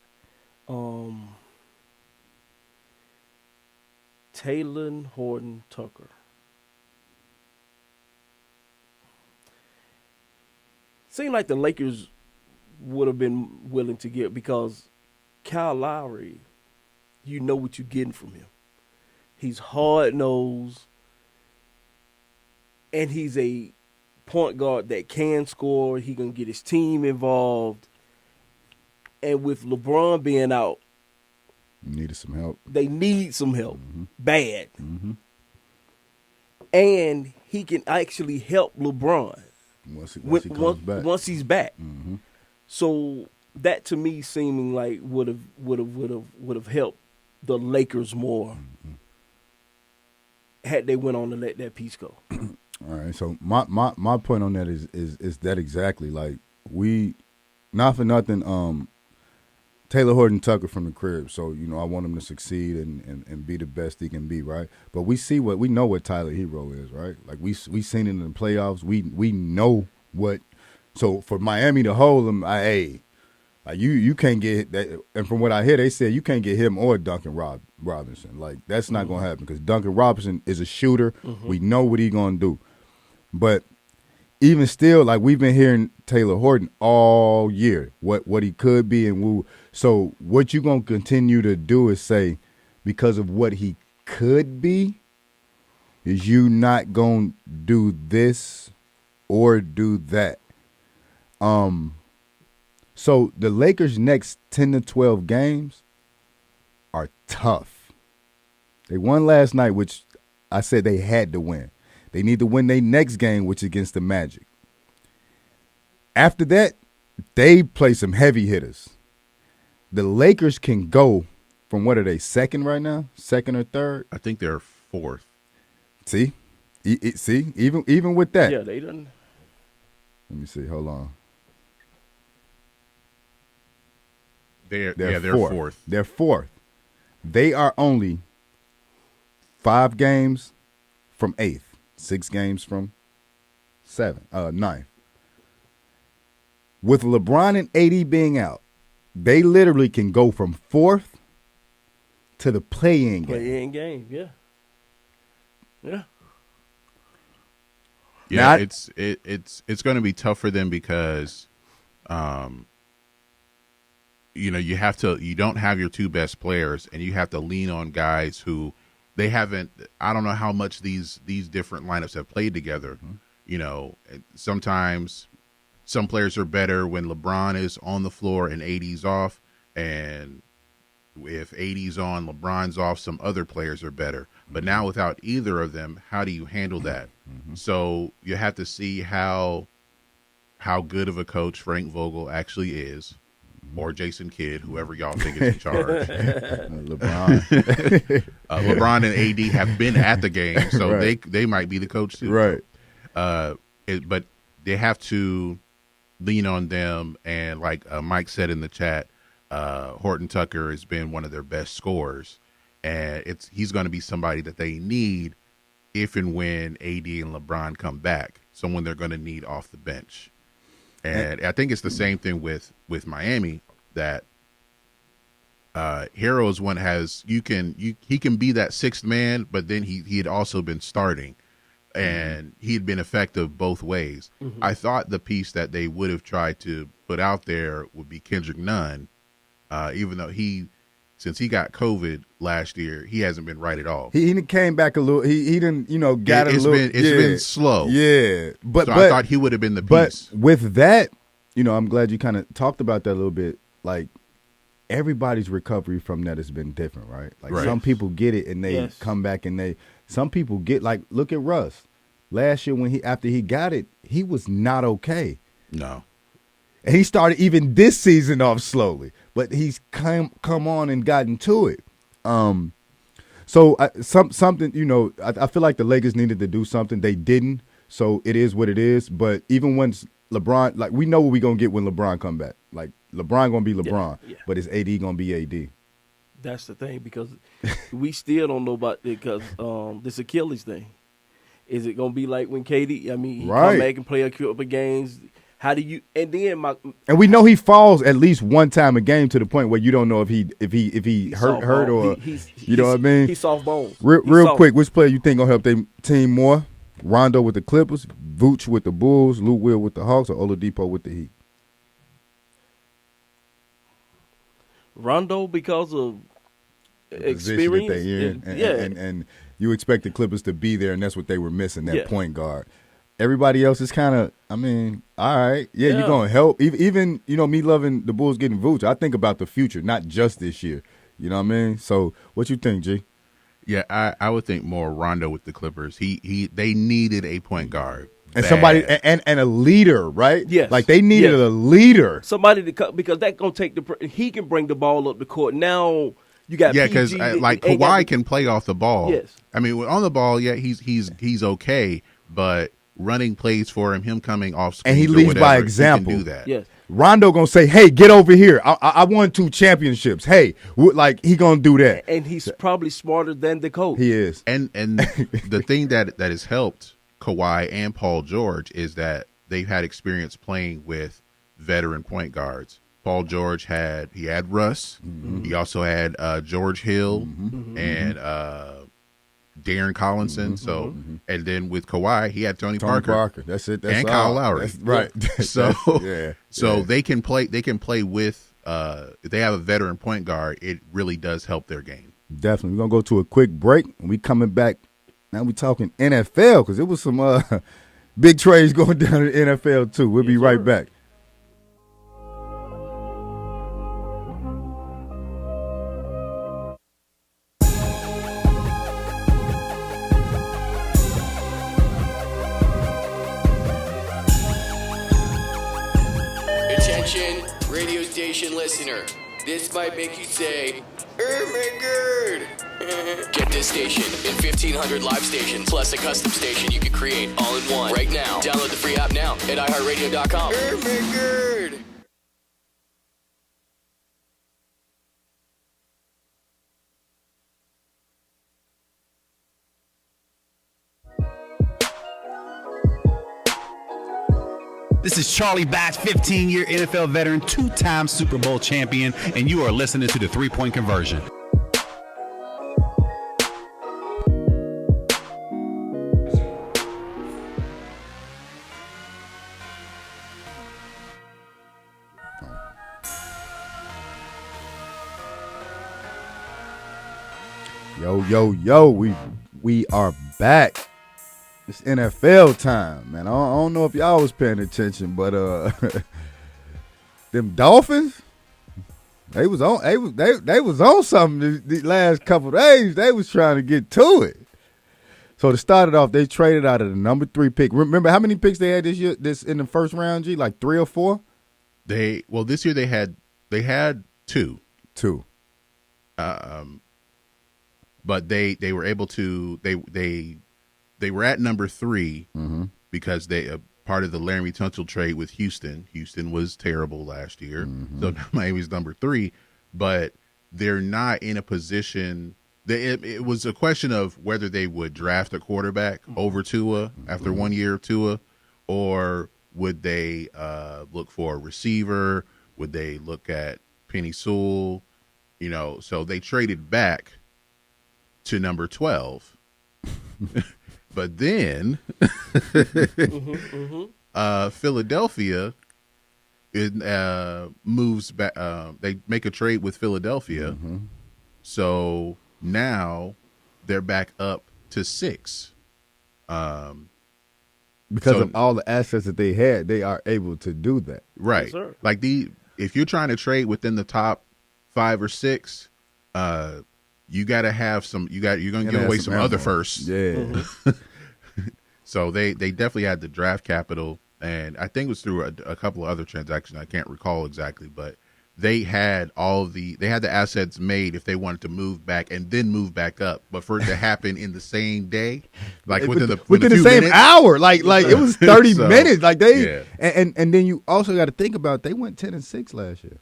Taylor Horton Tucker. Seemed like the Lakers would have been willing to get, because Kyle Lowry, you know what you're getting from him. He's hard-nosed, and he's a point guard that can score. He can get his team involved. And with LeBron being out, Needed some help. They need some help. Bad. Mm-hmm. And he can actually help LeBron once he comes back. Once he's back. Mm-hmm. So that to me seeming like would have helped the Lakers more had they went on to let that piece go. All right. So my point on that is that exactly, like, we, not for nothing, Taylor Horton Tucker from the crib, so I want him to succeed and be the best he can be, right? But we know what Tyler Hero is, right? Like we seen it in the playoffs. We know what. So for Miami to hold him, you can't get that. And from what I hear, they said you can't get him or Duncan Robinson. Like, that's not gonna happen, because Duncan Robinson is a shooter. Mm-hmm. We know what he's gonna do, but even still, like, we've been hearing Taylor Horton all year, what he could be and woo. So what you going to continue to do is say, because of what he could be, is you not going to do this or do that. So the Lakers' next 10 to 12 games are tough. They won last night, which I said they had to win. They need to win their next game, which is against the Magic. After that, they play some heavy hitters. The Lakers can go from, what are they, second right now? Second or third? I think they're fourth. See? See? Even with that. Yeah, they done. Let me see. Hold on. They're fourth. They're fourth. They are only 5 games from 8th. 6 games from 9th. With LeBron and AD being out, they literally can go from 4th to the play-in game. Play-in game, yeah. Yeah. Yeah, it's going to be tough for them because, you don't have your 2 best players, and you have to lean on guys who they haven't. I don't know how much these different lineups have played together. Mm-hmm. Sometimes some players are better when LeBron is on the floor and AD's off, and if AD's on, LeBron's off, some other players are better. But now without either of them, how do you handle that? Mm-hmm. So you have to see how good of a coach Frank Vogel actually is, or Jason Kidd, whoever y'all think is in charge. LeBron. LeBron and AD have been at the game, so right. they might be the coach too. Right. But they have to lean on them, and like Mike said in the chat, Horton Tucker has been one of their best scorers, and he's going to be somebody that they need if and when AD and LeBron come back. someone they're going to need off the bench. And I think it's the same thing with Miami, that Hero is one he can be that sixth man, but then he had also been starting, and he had been effective both ways. Mm-hmm. I thought the piece that they would have tried to put out there would be Kendrick Nunn, even though since he got COVID last year, he hasn't been right at all. He came back a little. He didn't, got a little. It's been slow. Yeah, but I thought he would have been the piece. But with that, I'm glad you kind of talked about that a little bit. Like, everybody's recovery from that has been different, right? Like some people get it and they come back, and some people get, like, look at Russ. Last year after he got it, he was not okay. No. And he started even this season off slowly, but he's come on and gotten to it. So something, I feel like the Lakers needed to do something. They didn't, so it is what it is. But even when LeBron, like, we know what we're going to get when LeBron come back. Like, LeBron going to be LeBron, but is AD going to be AD? That's the thing, because we still don't know about it, because this Achilles thing. Is it going to be like when KD, he come back and play a couple games? How do you? And then and we know he falls at least one time a game, to the point where you don't know if he hurt or you know what I mean. He's soft bones. Real quick, which player you think gonna help their team more? Rondo with the Clippers, Vooch with the Bulls, Lou Will with the Hawks, or Oladipo with the Heat? Rondo, because of experience. And you expect the Clippers to be there, and that's what they were missing, that point guard. Everybody else is kind of, all right. Yeah, you're going to help. Even, me loving the Bulls getting Vooch, I think about the future, not just this year. You know what I mean? So what you think, G? Yeah, I would think more Rondo with the Clippers. They needed a point guard. And somebody, and a leader, right? Yes. Like, they needed a leader. Somebody to cut, because that's going to take he can bring the ball up the court. Now you got because Kawhi can play off the ball. Yes. On the ball, he's okay, but running plays for him coming off screen, and he leads by example. He can do that. Yes. Rondo gonna say, "Hey, get over here! I won 2 championships. Hey," he gonna do that. And he's probably smarter than the coach. He is. And the thing that has helped Kawhi and Paul George is that they've had experience playing with veteran point guards. Paul George had Russ. Mm-hmm. He also had George Hill and Darren Collinson. So, and then with Kawhi, he had Tony Parker. That's it. And Kyle Lowry. That's right. So they can play. They can play with. If they have a veteran point guard, it really does help their game. Definitely. We're gonna go to a quick break, and we coming back. Now we talking NFL, because it was some big trades going down in the NFL too. We'll be right back. Radio station listener, this might make you say, "Oh my god!" Get this station and 1,500 live stations plus a custom station you can create all in one right now. Download the free app now at iHeartRadio.com. Oh my god! This is Charlie Batch, 15-year NFL veteran, 2-time Super Bowl champion, and you are listening to the 3-Point Conversion. Yo, we are back. It's NFL time, man. I don't know if y'all was paying attention, but them Dolphins, they was on something the last couple of days. They was trying to get to it. So to start it off, they traded out of the number 3 pick. Remember how many picks they had this year? This in the first round, G, like 3 or 4. This year they had 2. But they were able to they were at number 3 because they part of the Laremy Tunsil trade with Houston. Houston was terrible last year, so now Miami's number 3. But they're not in a position. It was a question of whether they would draft a quarterback over Tua after 1 year of Tua, or would they look for a receiver? Would they look at Penny Sewell? You know, so they traded back to number 12. But then Philadelphia moves back. They make a trade with Philadelphia. So now they're back up to 6. Because of all the assets that they had, they are able to do that. Right. Yes, sir. Like if you're trying to trade within the top 5 or 6, you got to have some. You're going to give away some other firsts. Yeah. So they definitely had the draft capital, and I think it was through a couple of other transactions. I can't recall exactly, but they had the assets made if they wanted to move back and then move back up. But for it to happen in the same day, like within the same minutes, hour, like it was 30 minutes. Like and then you also got to think about they went 10-6 last year.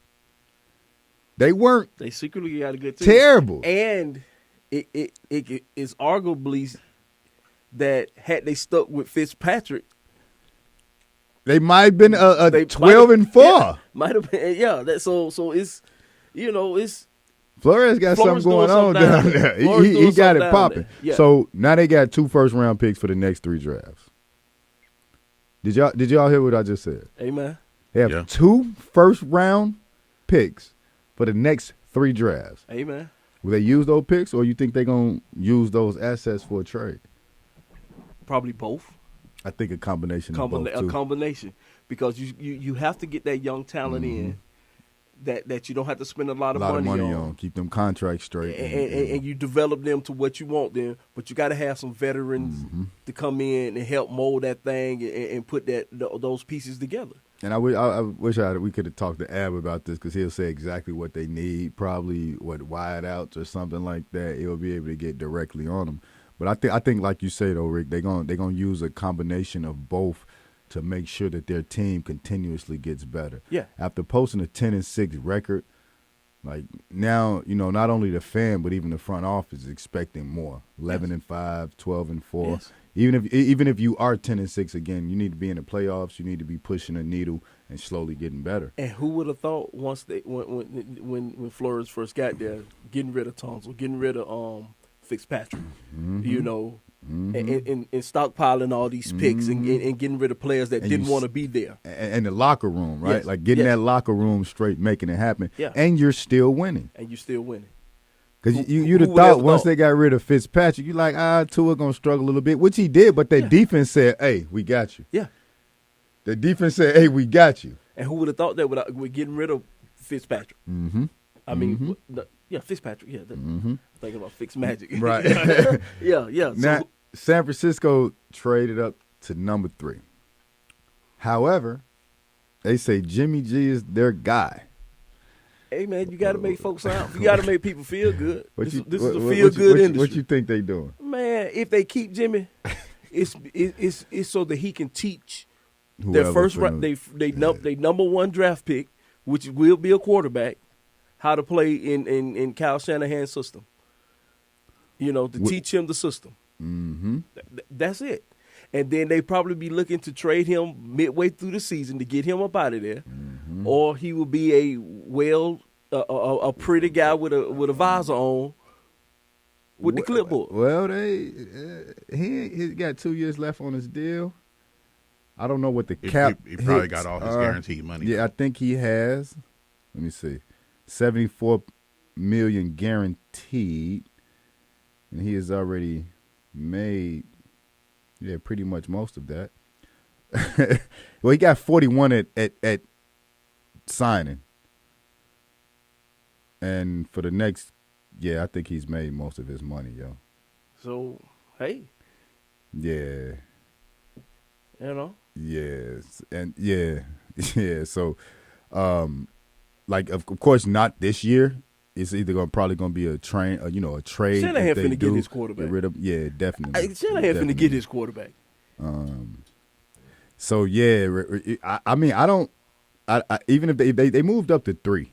They weren't. They secretly got a good team. Terrible. And it is arguably that had they stuck with Fitzpatrick, they might have been a 12-4. Might have been, yeah. So it's, it's Flores got something going on down there. He got it popping. Yeah. So now they got 2 first-round picks for the next 3 drafts. Did y'all hear what I just said? Amen. They have 2 first-round picks for the next 3 drafts. Amen. Will they use those picks, or you think they're going to use those assets for a trade? Probably both. I think a combination of both, too. A combination, because you have to get that young talent in that you don't have to spend a lot of money on. Keep them contracts straight. And you develop them to what you want them, but you got to have some veterans to come in and help mold that thing and put those pieces together. And I wish we could have talked to Ab about this, because he'll say exactly what they need, probably wide outs or something like that. He'll be able to get directly on them. But I think like you say though, Rick, they're gonna use a combination of both to make sure that their team continuously gets better. Yeah. After posting a 10-6 record, like now, not only the fan but even the front office is expecting more. 11-5, 12-4. Yes. Even if you are 10-6 again, you need to be in the playoffs. You need to be pushing a needle and slowly getting better. And who would have thought when Flores first got there, getting rid of Tunsil, getting rid of Fitzpatrick, and stockpiling all these picks and getting rid of players that didn't want to be there. And the locker room, right? Yes. Like getting that locker room straight, making it happen. Yeah. And you're still winning. Because you'd have thought once they got rid of Fitzpatrick, you're like, Tua going to struggle a little bit, which he did, but their defense said, hey, we got you. Yeah. The defense said, hey, we got you. And who would have thought that with getting rid of Fitzpatrick? I mean, Fitzpatrick, thinking about Fitz Magic. Right. yeah. Now, San Francisco traded up to number 3. However, they say Jimmy G is their guy. Hey, man, you got to make folks out. You got to make people feel good. This is a feel-good industry. What you think they doing? Man, if they keep Jimmy, it's so that he can teach Whoever their first round, they number 1 draft pick, which will be a quarterback, how to play in Kyle Shanahan's system. To teach him the system. That's it. And then they probably be looking to trade him midway through the season to get him up out of there, or he will be a pretty guy with a visor on with the clipboard. Well, he got 2 years left on his deal. I don't know what the cap. He probably got all his guaranteed money. Yeah, I think he has. Let me see, $74 million guaranteed, and he has already made. Yeah, pretty much most of that. Well, he got 41 at signing. And for the next, I think he's made most of his money, yo. So, hey. Yeah. Yes. And yeah. So, of course, not this year. It's either probably going to be a trade. Shanahan finna get his quarterback. Definitely. Shanahan finna get his quarterback. So I mean, I don't. I even if they moved up to 3,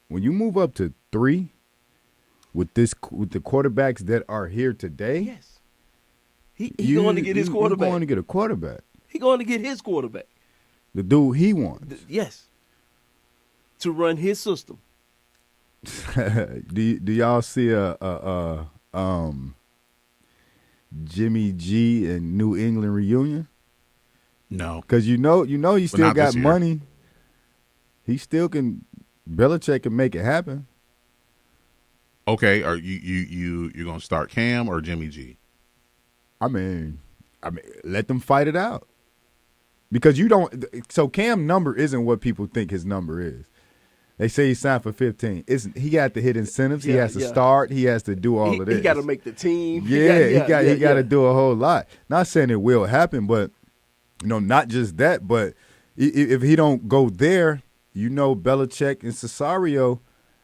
when you move up to 3 with the quarterbacks that are here today, yes, he going to get his quarterback. He's going to get a quarterback. He going to get his quarterback. The dude he wants. Yes. To run his system. do y'all see a Jimmy G and New England reunion? No, because you know he still got year. money. He still can. Belichick can make it happen. Okay, are you gonna start Cam or Jimmy G? I mean, let them fight it out. Because you don't. So Cam number isn't what people think his number is. They say he signed for 15. He got to hit incentives. He has to start. He has to do all of this. He got to make the team. Yeah, he got to do a whole lot. Not saying it will happen, but not just that. But if he don't go there, Belichick and Cesario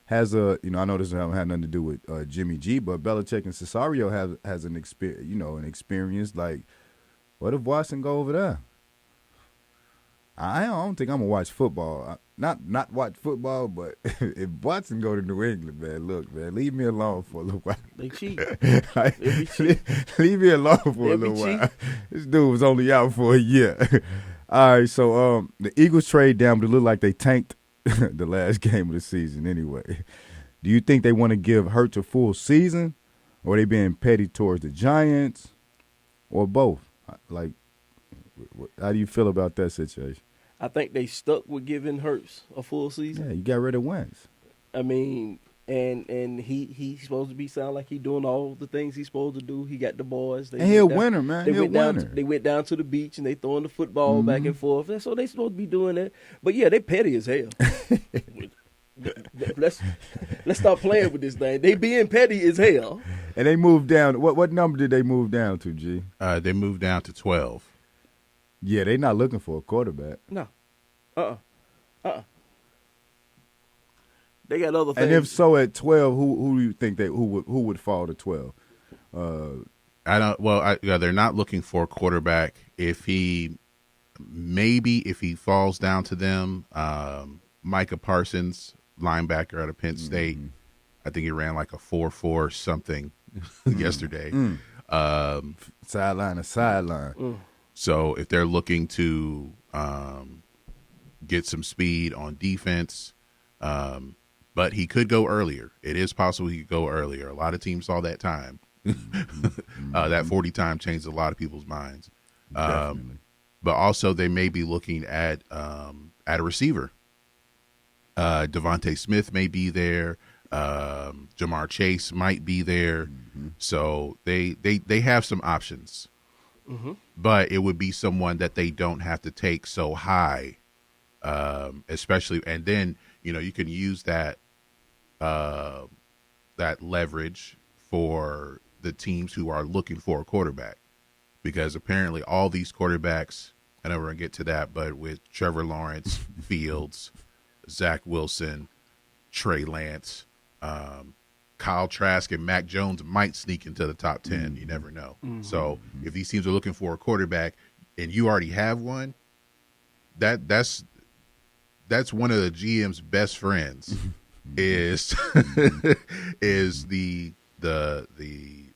has a. I know this hasn't had nothing to do with Jimmy G, but Belichick and Cesario has an experience. An experience like, what if Watson go over there? I don't think I'm gonna watch football. Not watch football, but if Watson go to New England, man, look, man, leave me alone for a little while. They cheat. Leave me alone for a little while. This dude was only out for a year. All right, so the Eagles trade down, but it looked like they tanked the last game of the season anyway. Do you think they want to give Hurts a full season, or are they being petty towards the Giants, or both? Like, how do you feel about that situation? I think they stuck with giving Hurts a full season. Yeah, you got rid of Wentz. I mean, and he's supposed to be sound like he doing all the things he's supposed to do. He got the boys. And he a winner, man. He a winner. They went down to the beach and they throwing the football back and forth. So they supposed to be doing that. But yeah, they petty as hell. Let's stop playing with this thing. They being petty as hell. And they moved down. What number did they move down to, G? They moved down to 12. Yeah, they're not looking for a quarterback. No. They got other things. And if so, at 12, who do you think who would fall to 12? I don't. Well, they're not looking for a quarterback. If he falls down to them, Micah Parsons, linebacker out of Penn State. I think he ran like a 4.4 something yesterday. Sideline to sideline. So if they're looking to get some speed on defense, but he could go earlier. It is possible he could go earlier. A lot of teams saw that time. That 40 time changed a lot of people's minds. But also they may be looking at a receiver. Devontae Smith may be there. Jamar Chase might be there. So they have some options. But it would be someone that they don't have to take so high, especially. And then, you can use that leverage for the teams who are looking for a quarterback, because apparently all these quarterbacks, I know we're going to get to that, but with Trevor Lawrence, Fields, Zach Wilson, Trey Lance, Kyle Trask and Mac Jones might sneak into the top 10. You never know. So if these teams are looking for a quarterback and you already have one, that's one of the GM's best friends is is the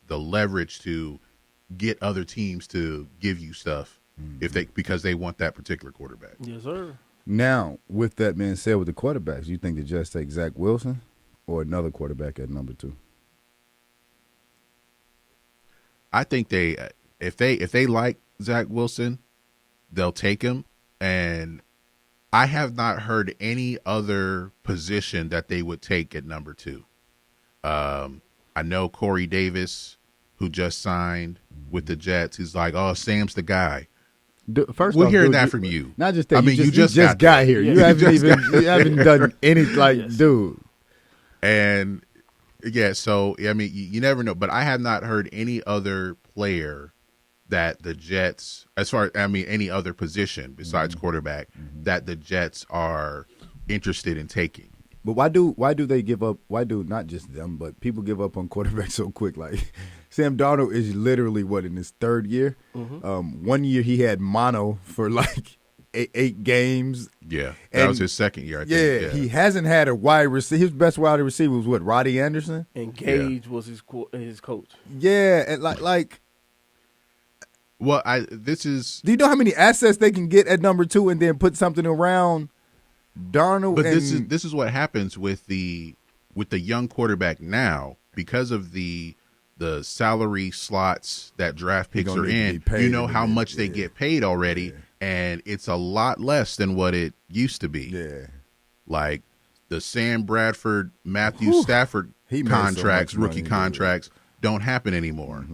leverage to get other teams to give you stuff because they want that particular quarterback. Yes, sir. Now, with that being said, with the quarterbacks, you think they just take Zach Wilson or another quarterback at number 2? I think if they like Zach Wilson, they'll take him. And I have not heard any other position that they would take at number 2. I know Corey Davis, who just signed with the Jets, he's like, "Oh, Sam's the guy." First, we're hearing that from you. Not just that. I mean, you just got here. Yeah, you haven't done anything, dude. And yeah, so I mean, you never know. But I have not heard any other player that the Jets, any other position besides quarterback, that the Jets are interested in taking. But why do they give up? Why do not just them, but people give up on quarterbacks so quick? Like Sam Darnold is literally in his 3rd year. 1 year he had mono for like 8 games. Yeah, that was his 2nd year. I think. Yeah, he hasn't had a wide receiver. His best wide receiver was Roddy Anderson, and Gage was his coach. Yeah, and like Well, this is. Do you know how many assets they can get at number 2 and then put something around Darnold? But this is what happens with the young quarterback now because of the salary slots that draft picks are in. You know how much they get paid already, and it's a lot less than what it used to be. Yeah, like the Sam Bradford, Matthew Stafford contracts, rookie contracts don't happen anymore,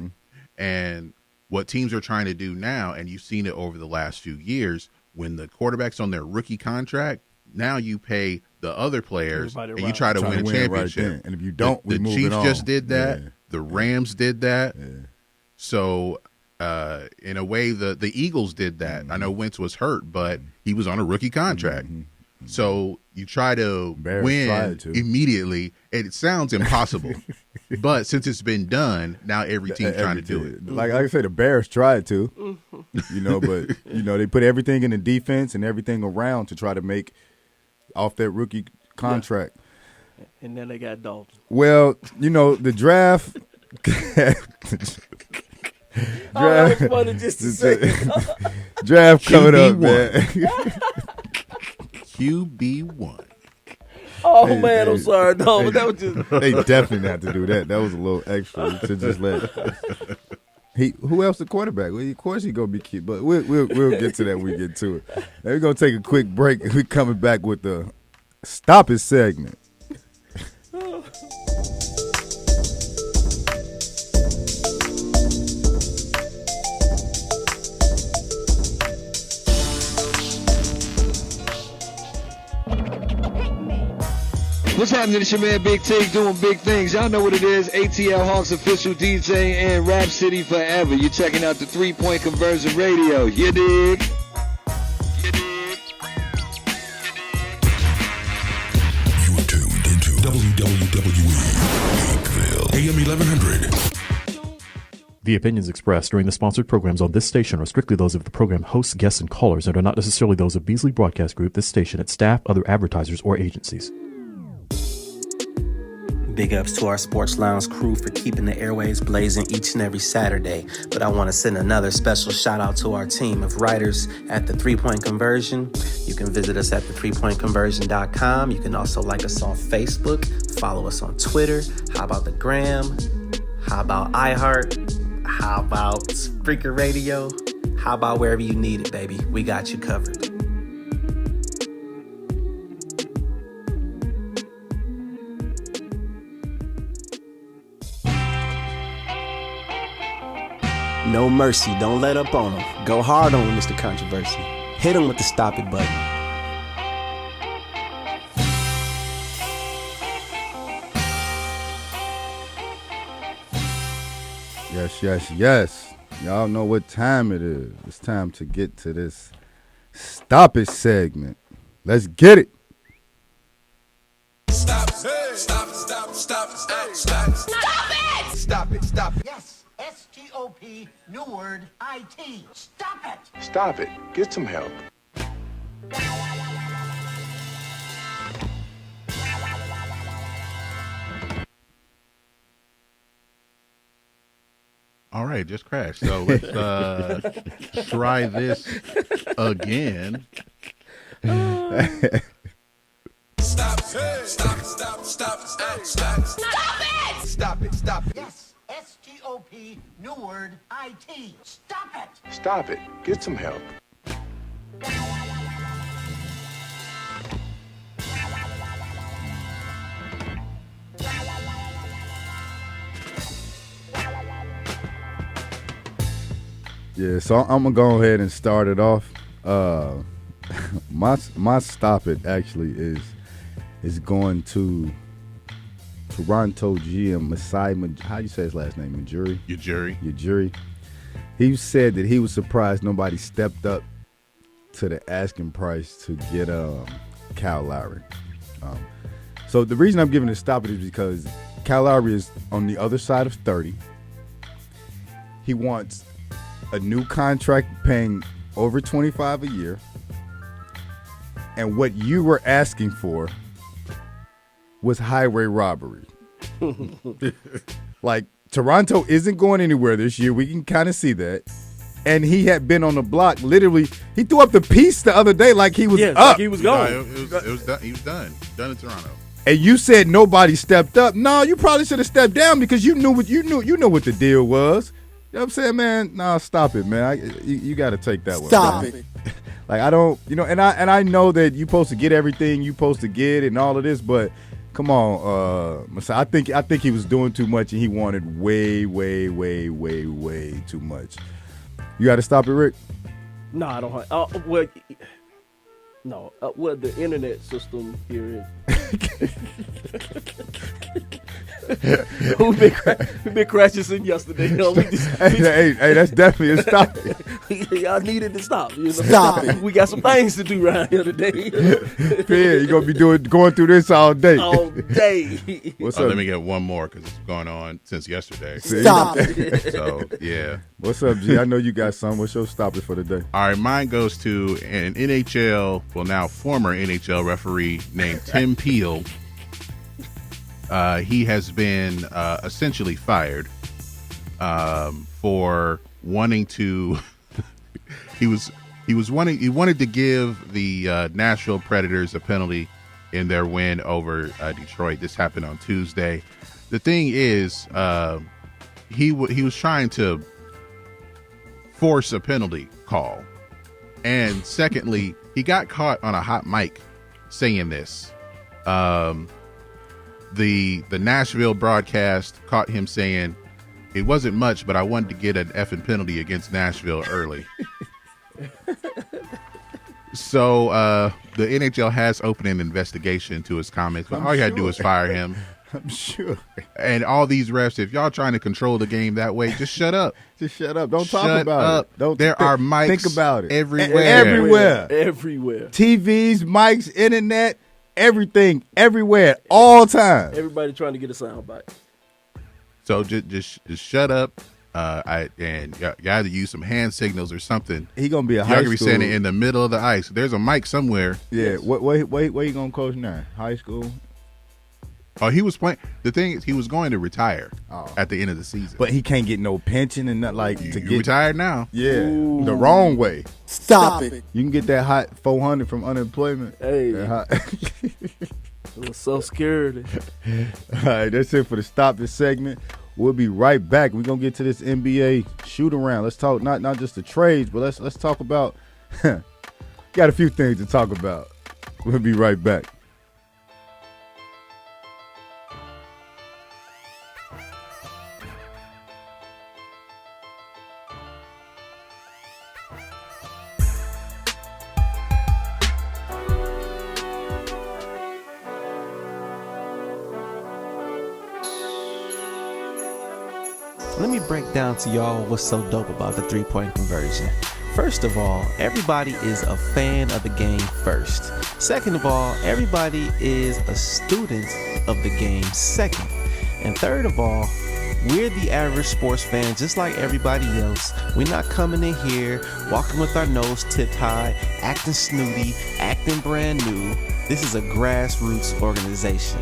and what teams are trying to do now, and you've seen it over the last few years, when the quarterback's on their rookie contract, now you pay the other players and you try to win a championship. Right, and if you don't, the Chiefs just did that. Yeah. The Rams did that. Yeah. So, in a way, the Eagles did that. I know Wentz was hurt, but he was on a rookie contract. So you try to win immediately, and it sounds impossible. But since it's been done, now every team's trying to do it. Like I said, the Bears tried to, but they put everything in the defense and everything around to try to make off that rookie contract. Yeah. And then they got Dalton. Well, the draft. That was funny just to say. Draft coming up, man. QB1. Oh, man, I'm sorry. No, but that was just. They definitely have to do that. That was a little extra to just let. Who else the quarterback? Well, of course he's going to be cute, but we'll get to that when we get to it. Now we're going to take a quick break, and we're coming back with the Stop It segment. What's happening? It's your man Big T doing big things. Y'all know what it is. ATL Hawks official DJ and Rap City forever. You're checking out the 3-Point Conversion Radio. You dig? You are tuned into WWE Hakeville, AM 1100. The opinions expressed during the sponsored programs on this station are strictly those of the program hosts, guests, and callers and are not necessarily those of Beasley Broadcast Group, this station, its staff, other advertisers, or agencies. Big ups to our Sports Lounge crew for keeping the airwaves blazing each and every Saturday. But I want to send another special shout out to our team of writers at the 3-Point Conversion. You can visit us at the3pointconversion.com. You can also like us on Facebook, follow us on Twitter. How about the Gram? How about iHeart? How about Spreaker Radio? How about wherever you need it, baby? We got you covered. No mercy. Don't let up on him. Go hard on him, Mr. Controversy. Hit him with the stop it button. Yes. Y'all know what time it is. It's time to get to this Stop It segment. Let's get it. Stop it. Stop it. Stop it. Stop it. Stop it. Stop it. Stop it. Stop it. Yes. S-T-O-P, new word, I-T. Stop it. Stop it. Get some help. All right, just crashed. So let's try this again. Stop it. Stop it. Stop it. Stop it. Stop it. Stop it. Stop it. Stop it. Yes. S-T-O-P, new word, I-T. Stop it. Stop it. Get some help. Yeah, so I'm gonna go ahead and start it off. My stop it actually is going to Toronto GM Masai. How you say his last name? Ujiri. He said that he was surprised nobody stepped up to the asking price to get Kyle Lowry. So the reason I'm giving it a stop it is because Kyle Lowry is on the other side of 30. He wants a new contract paying over $25 a year. And what you were asking for was highway robbery. Like, Toronto isn't going anywhere this year. We can kind of see that. and he had been on the block. Literally, he threw up the piece the other day like he was up. Like he was going. No, it was done. He was done. Done in Toronto. And you said nobody stepped up. No, you probably should have stepped down because you knew what the deal was. You know what I'm saying, man? No, stop it, man. You got to take that one. Stop it. Like I don't, and I know that you're supposed to get everything you're supposed to get and all of this, but come on, Masai, I think he was doing too much and he wanted way too much. You got to stop it, Rick. No, I don't. Well, the internet system here is. We've been crashing since yesterday. Hey, that's definitely a stop. Y'all needed to stop. Stop it. We got some things to do around here today. Yeah, you're gonna be going through this all day. All day. What's up? Let me get one more because it's going on since yesterday. Stop it. So yeah. What's up, G? I know you got some. What's your stop it for the day? All right, mine goes to an now former NHL referee named Tim Peel. He has been essentially fired for wanting to. he wanted to give the Nashville Predators a penalty in their win over Detroit. This happened on Tuesday. The thing is, he was trying to force a penalty call, and secondly, he got caught on a hot mic saying this. The Nashville broadcast caught him saying, "It wasn't much, but I wanted to get an effing penalty against Nashville early." So the NHL has opened an investigation to his comments, but all you got to do is fire him. I'm sure. And all these refs, if y'all trying to control the game that way, just shut up. Just shut up. Don't talk about it. There are mics. Think about it. Everywhere. TVs, mics, internet, everything, everywhere, all time. Everybody trying to get a sound bite. So just shut up. And you got to use some hand signals or something. He gonna be a high Y'all school. gonna be standing in the middle of the ice. There's a mic somewhere. Yeah. Where you gonna coach now? High school. Oh, he was playing. The thing is, he was going to retire at the end of the season. But he can't get no pension and not like to get retired now. Yeah, Ooh. The wrong way. Stop it. You can get that hot 400 from unemployment. Hey. I was so scared. All right, that's it for the Stop This segment. We'll be right back. We're gonna get to this NBA shoot around. Let's talk not just the trades, but let's talk about got a few things to talk about. We'll be right back. Let me break down to y'all what's so dope about the three-point conversion. First of all, everybody is a fan of the game first. Second of all, everybody is a student of the game second. And third of all, we're the average sports fan just like everybody else. We're not coming in here, walking with our nose tipped high, acting snooty, acting brand new. This is a grassroots organization.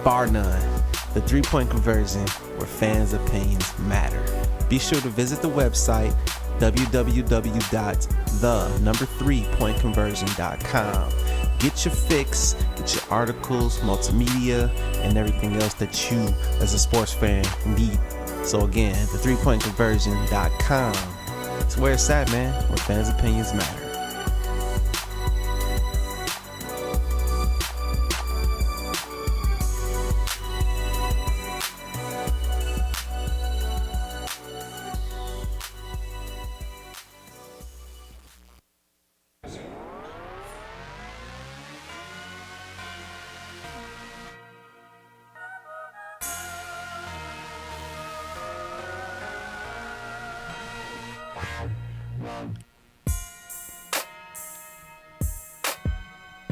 Bar none. The three-point conversion, where fans' opinions matter. Be sure to visit the website www.the3pointconversion.com. Get your fix, get your articles, multimedia, and everything else that you, as a sports fan, need. So again, the3pointconversion.com. It's where it's at, man, where fans' opinions matter.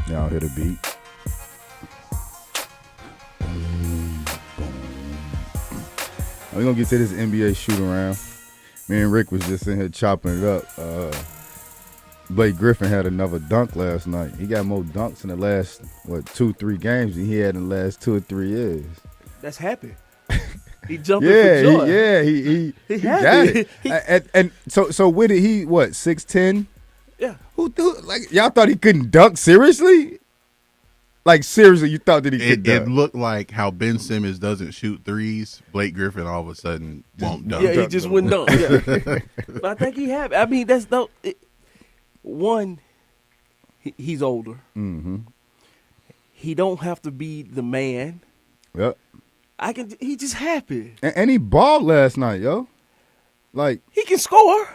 Y'all hear the beat? We're gonna get to this NBA shoot around. Me and Rick was just in here chopping it up. Blake Griffin had another dunk last night. He got more dunks in the last 2-3 games than he had in the last 2 or 3 years. That's happy. He jumped for joy. He He got happy. it. And so when did he 6'10"? Yeah. Who like y'all thought he couldn't dunk? Seriously? Like seriously, you thought that he could dunk? It looked like how Ben Simmons doesn't shoot threes. Blake Griffin all of a sudden won't dunk. Yeah, he just wouldn't dunk. Yeah. But I think he happy. I mean, that's no one. He's older. Mm-hmm. He don't have to be the man. Yep. He just happy. And he balled last night, yo. Like he can score.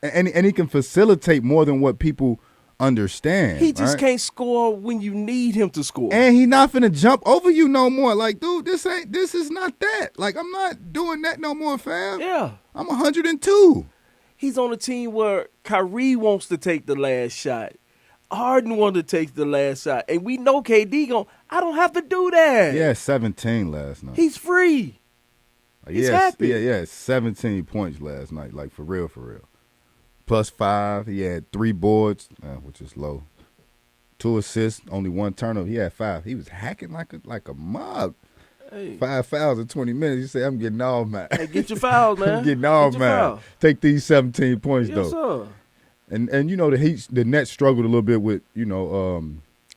And he can facilitate more than what people understand. He just right? can't score when you need him to score. And he not finna jump over you no more. Like, dude, this is not that. Like, I'm not doing that no more, fam. Yeah. I'm 102. He's on a team where Kyrie wants to take the last shot. Harden wanted to take the last shot. And we know KD I don't have to do that. Yeah, 17 last night. He's free. He's happy. Yeah, 17 points last night. Like, for real. +5. He had 3 boards, which is low. 2 assists, only 1 turnover. He had 5. He was hacking like a mob. Hey. 5 fouls in 20 minutes. You say, I'm getting all mad. Hey, get your fouls, man. I'm getting all mad. Foul. Take these 17 points, Yes, though. sir. And you know, the Nets struggled a little bit with,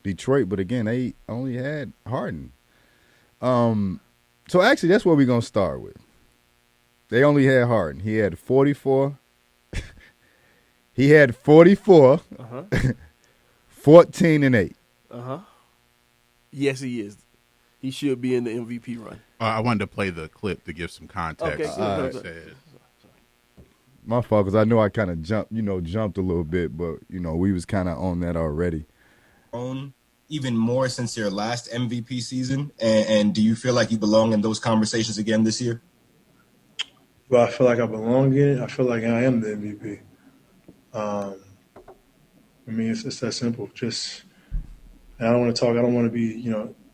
Detroit, but again, they only had Harden. So actually, that's what we're going to start with. They only had Harden. He had 44. He had 44, 14 and 8. Yes, he is. He should be in the MVP run. I wanted to play the clip to give some context. Okay, My fault, because I know I kind of jumped a little bit, but, we was kind of on that already. Even more since your last MVP season, and do you feel like you belong in those conversations again this year? Well, I feel like I belong in it. I feel like I am the MVP. I mean, it's that simple. And I don't want to talk. I don't want to be,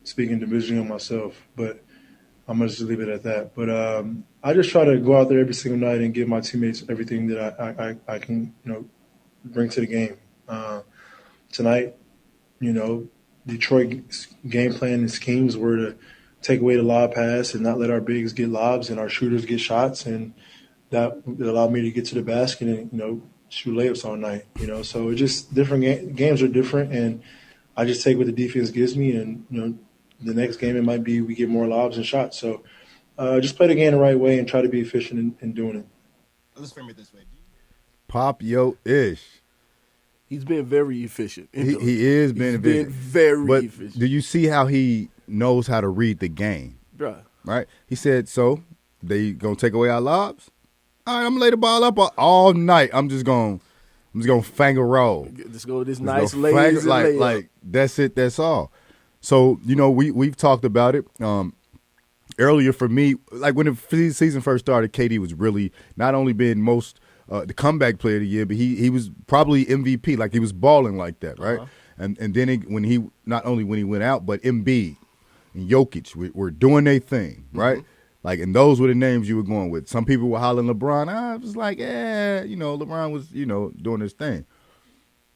speaking division on myself, but I'm going to just leave it at that. But I just try to go out there every single night and give my teammates everything that I can, bring to the game. Tonight, Detroit's game plan and schemes were to take away the lob pass and not let our bigs get lobs and our shooters get shots, and that allowed me to get to the basket and, shoot layups all night, So it's just different games are different, and I just take what the defense gives me, and, the next game it might be we get more lobs and shots. So just play the game the right way and try to be efficient in doing it. Let's frame it this way. Pop yo-ish. He's been very efficient. He is being efficient. Very efficient. Do you see how he knows how to read the game? Right? He said, so they going to take away our lobs? All right, I'm going to lay the ball up all night. I'm just going to finger roll. Just go with this nice lazy layup. Like, that's it. That's all. So, we've talked about it. Earlier for me, like when the season first started, KD was really not only being the comeback player of the year, but he was probably MVP. Like he was balling like that, right? And then when he went out, but Embiid and Jokic were doing their thing, right? Like, and those were the names you were going with. Some people were hollering LeBron. I was like, LeBron was, doing his thing.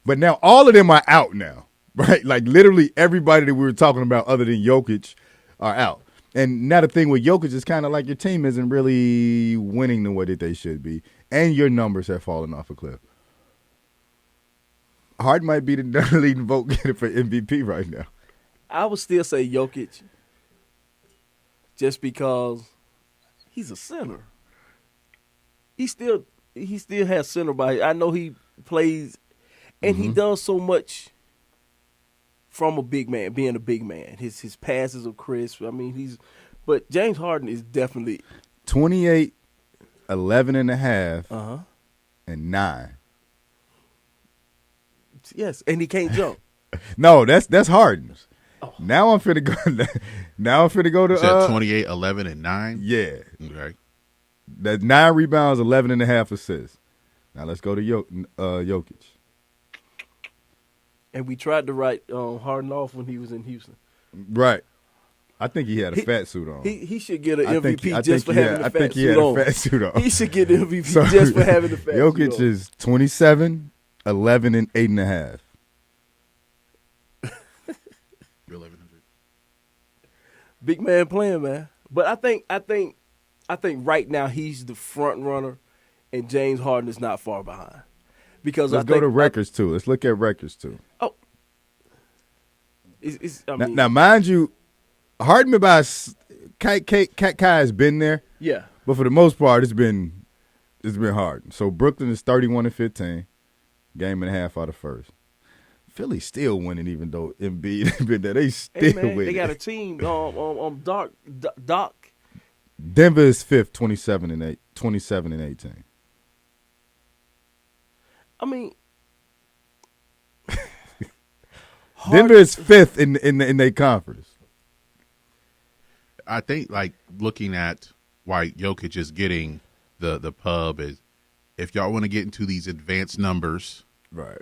But now all of them are out now, right? Like literally everybody that we were talking about other than Jokic are out. And now the thing with Jokic is kind of like your team isn't really winning the way that they should be, and your numbers have fallen off a cliff. Harden might be the leading vote getter for MVP right now. I would still say Jokic, just because he's a center. He still has center by. I know he plays, and he does so much from a big man, being a big man. His passes are crisp. I mean, but James Harden is definitely 28, 11 and a half, and 9. Yes, and he can't jump. No, that's Harden's. Oh. Now I'm finna go to 28, 11, and 9? Yeah. Okay. That's 9 rebounds, 11 and a half assists. Now let's go to Jokic. And we tried to write Harden off when he was in Houston. Right. I think he had a fat suit on. He should get an MVP just for having the fat suit on. A fat suit on. He should get the MVP just for having the fat Jokic suit on. Jokic is 27, 11, and 8.5. You're 1,100. Big man playing, man. But I think I think right now he's the front runner, and James Harden is not far behind. Because let's go to records too. Let's look at records too. Oh, now, mind you, Harden Kai has been there. Yeah, but for the most part, it's been Harden. So Brooklyn is 31-15, game and a half out of first. Philly's still winning, even though Embiid been there. They still winning. They got a team. Doc. Denver is fifth, 27-18. I mean, Denver is fifth in their conference. I think, like, looking at why Jokic is getting the pub is, if y'all want to get into these advanced numbers, right.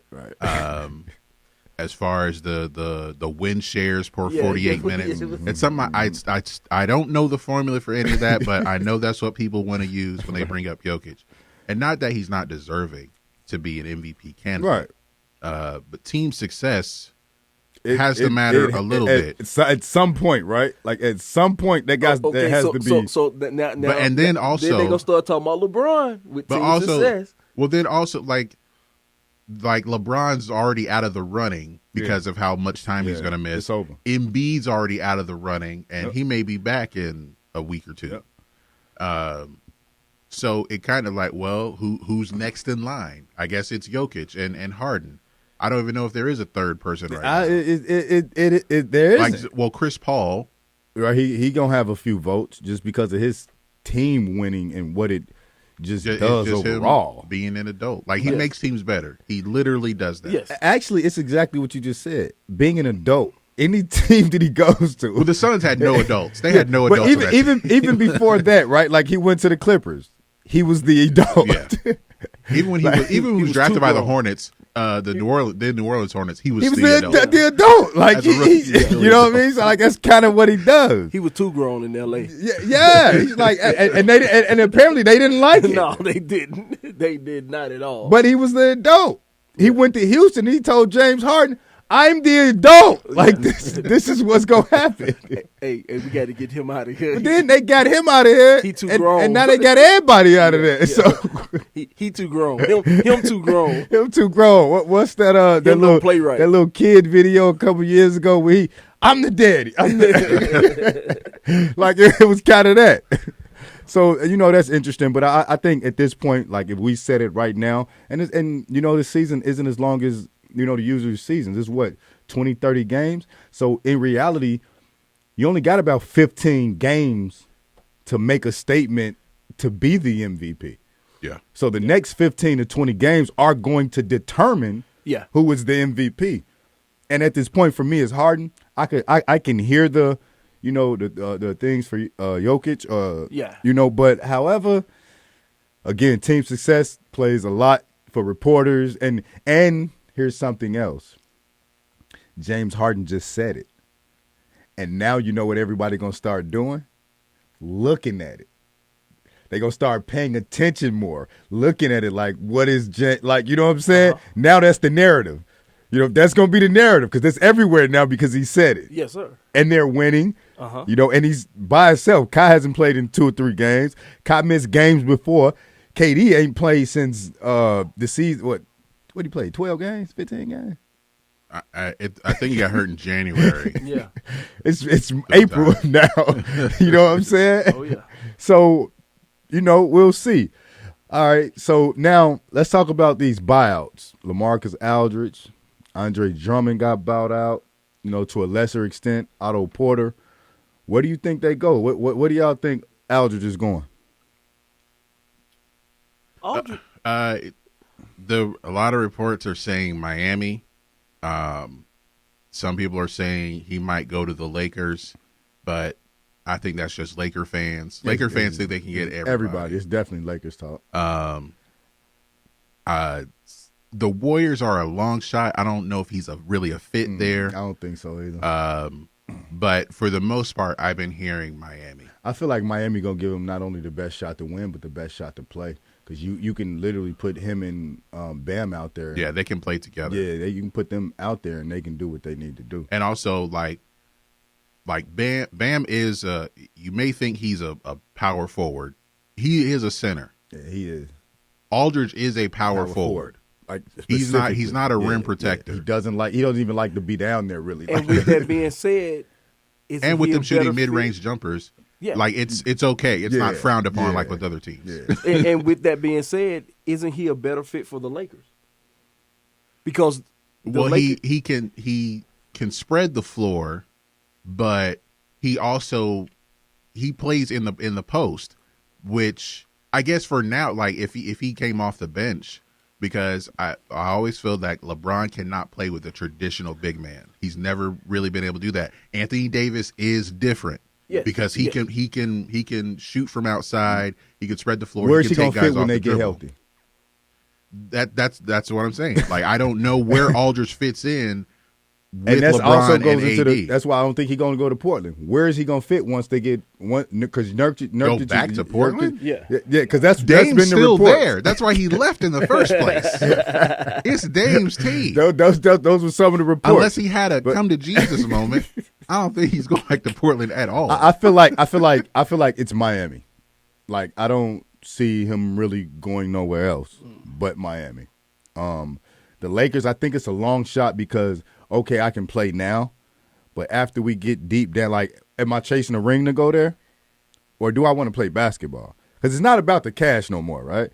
As far as the win shares per 48 minutes, it's something I don't know the formula for any of that, but I know that's what people want to use when they bring up Jokic, and not that he's not deserving to be an MVP candidate, right? But team success has to matter a little bit. At some point, right? Like at some point, that has to be. So now, and then also, then they gonna start talking about LeBron with team success. Well, then also like LeBron's already out of the running because of how much time he's going to miss. It's over. Embiid's already out of the running, and he may be back in a week or two. So it kind of like, well, who's next in line? I guess it's Jokic and Harden. I don't even know if there is a third person right now. There isn't. Well, Chris Paul. Right, he going to have a few votes just because of his team winning and what it just does overall. Him being an adult. Like, he makes teams better. He literally does that. Yes. Actually, it's exactly what you just said. Being an adult, any team that he goes to. Well, the Suns had no adults. They had no adults. But even before that, right? Like, he went to the Clippers. He was the adult. Yeah. Even when he was drafted by the Hornets, the New Orleans Hornets, he was the adult. The adult. Like, you know what I mean? So, like, that's kind of what he does. He was too grown in L.A. Yeah. He's like, and apparently they didn't like it. No, they didn't. They did not at all. But he was the adult. He went to Houston. He told James Harden, I'm the adult. Like, this is what's going to happen. Hey, we got to get him out of here. But then they got him out of here. He too grown. And now they got everybody out of there. Yeah. So he too grown. Him too grown. Him too grown. What's that that little kid video a couple years ago where I'm the daddy. Like, it was kind of that. So, that's interesting. But I think at this point, like, if we said it right now, and the season isn't as long as, the usual seasons. It's what, 20, 30 games? So, in reality, you only got about 15 games to make a statement to be the MVP. Yeah. So, the next 15 to 20 games are going to determine who is the MVP. And at this point, for me, as Harden, I can hear the things for Jokic. But however, again, team success plays a lot for reporters. And here's something else. James Harden just said it. And now you know what everybody going to start doing? Looking at it. They're going to start paying attention more. Looking at it like, what is like, you know what I'm saying? Now that's the narrative. That's going to be the narrative because that's everywhere now because he said it. Yes, sir. And they're winning. And he's by himself. Kai hasn't played in 2 or 3 games. Kai missed games before. KD ain't played since the season. What did he play? 12 games? 15 games? I think he got hurt in January. Yeah. It's April now. You know what I'm saying? Oh, yeah. So, we'll see. All right. So now let's talk about these buyouts. LaMarcus Aldridge, Andre Drummond got bought out, to a lesser extent. Otto Porter. Where do you think they go? What do y'all think Aldridge is going? Aldridge. A lot of reports are saying Miami. Some people are saying he might go to the Lakers, but I think that's just Laker fans. Laker fans think they can get everybody. It's definitely Lakers talk. The Warriors are a long shot. I don't know if he's really a fit there. I don't think so either. But for the most part, I've been hearing Miami. I feel like Miami going to give him not only the best shot to win, but the best shot to play. Because you can literally put him and Bam out there. Yeah, they can play together. Yeah, you can put them out there, and they can do what they need to do. And also, like, like Bam is you may think he's a power forward. He is a center. Yeah, he is. Aldridge is a power forward. Like he's not a rim protector. He doesn't even like to be down there really. And with that being said, and with them shooting mid-range jumpers, like it's okay. It's not frowned upon like with other teams. Yeah. and with that being said, isn't he a better fit for the Lakers? Because he can spread the floor, but he plays in the post, which I guess for now, like if he came off the bench, because I always feel that LeBron cannot play with a traditional big man. He's never really been able to do that. Anthony Davis is different because he can shoot from outside. He can spread the floor. Where's he gonna fit when they get healthy? That's what I'm saying. Like I don't know where Aldridge fits in. And that's LeBron also goes and into AD. that's why I don't think he's going to go to Portland. Where is he going to fit once they get one? Because Nurkic go back to Portland. Yeah, because that's Dame's been the still report. there. That's why he left in the first place. It's Dame's team. Those were some of the reports. Unless he had a come to Jesus moment, I don't think he's going back to Portland at all. I feel like it's Miami. Like I don't see him really going nowhere else but Miami. The Lakers, I think it's a long shot because. Okay, I can play now, but after we get deep down, like, am I chasing a ring to go there? Or do I want to play basketball? Because it's not about the cash no more, right?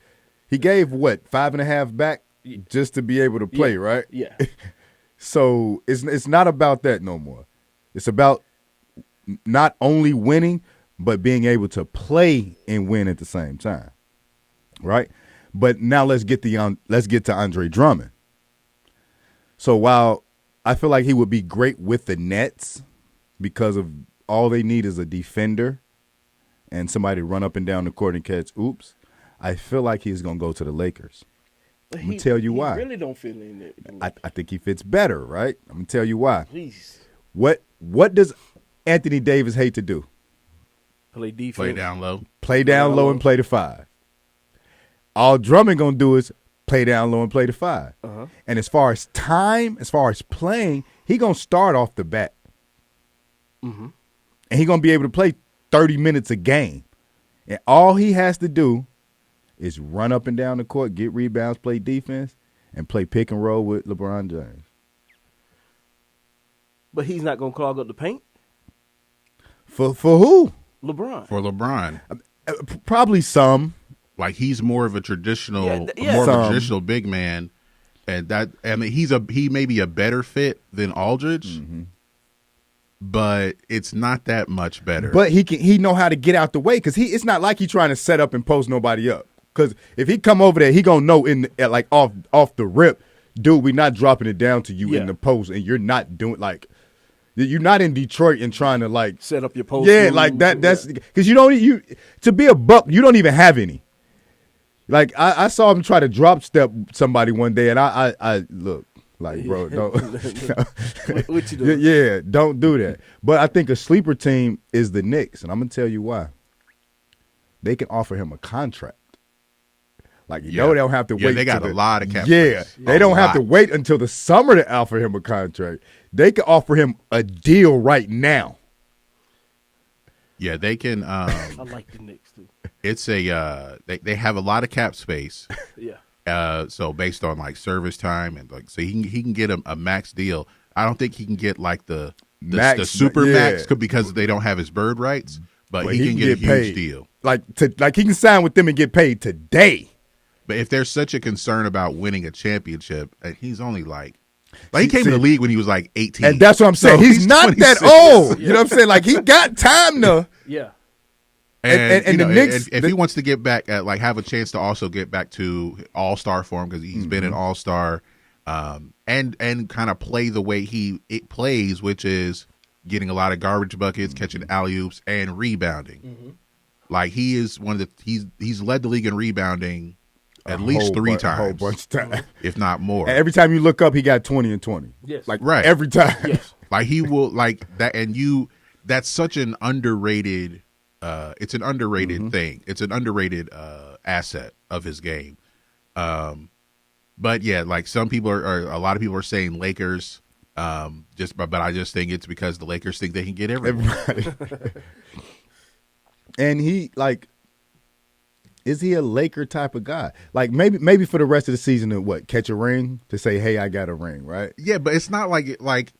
He gave, 5.5 back just to be able to play, right? Yeah. So it's not about that no more. It's about not only winning, but being able to play and win at the same time, right? But now let's get to Andre Drummond. So while I feel like he would be great with the Nets because of all they need is a defender and somebody to run up and down the court and catch oops. I feel like he's going to go to the Lakers. I'm going to tell you why. He really don't fit in there. I think he fits better, right? I'm going to tell you why. Jeez. What does Anthony Davis hate to do? Play defense. Play down low. Play down low and play the 5. All Drummond going to do is play down low and play the 5. And as far as time, as far as playing, he going to start off the bat. And he going to be able to play 30 minutes a game. And all he has to do is run up and down the court, get rebounds, play defense, and play pick and roll with LeBron James. But he's not going to clog up the paint? For who? LeBron. For LeBron. Probably some. Like he's more of a traditional, of a traditional big man, and he may be a better fit than Aldridge, but it's not that much better. But he know how to get out the way because it's not like he's trying to set up and post nobody up. Because if he come over there, he gonna know off the rip, dude, we're not dropping it down to you in the post, and you're not doing you're not in Detroit and trying to set up your post. Yeah, like that. That's because to be a buck, you don't even have any. Like I saw him try to drop step somebody one day, and I look like, bro, don't. What you doing? Yeah, don't do that. But I think a sleeper team is the Knicks, and I'm gonna tell you why. They can offer him a contract. Like they don't have to wait. They got a lot of cap. Yeah, they don't have to wait until the summer to offer him a contract. They can offer him a deal right now. Yeah, they can. I like the Knicks too. It's they have a lot of cap space. Yeah. So based on service time and so he can get a max deal. I don't think he can get the super max because they don't have his bird rights, but he can get a huge paid. deal. Like he can sign with them and get paid today. But if there's such a concern about winning a championship, and he's only he came to the league when he was 18. And that's what I'm saying. So he's not 26. that old. You know what I'm saying? Like he got time to. Yeah. And the Knicks, if he wants to get back, have a chance to also get back to All-Star form because he's been an All-Star, and kind of play the way he plays, which is getting a lot of garbage buckets, catching alley-oops, and rebounding. Like he is he's led the league in rebounding at least 3 times, a whole bunch of times, if not more. And every time you look up, he got 20 and 20. Yes, right. Every time. Yes. Like he will that, and that's such an underrated. It's an underrated thing. It's an underrated asset of his game. But yeah, a lot of people are saying Lakers. But I just think it's because the Lakers think they can get everyone. And he is he a Laker type of guy? Like maybe for the rest of the season to catch a ring to say, hey, I got a ring, right? Yeah, but it's not like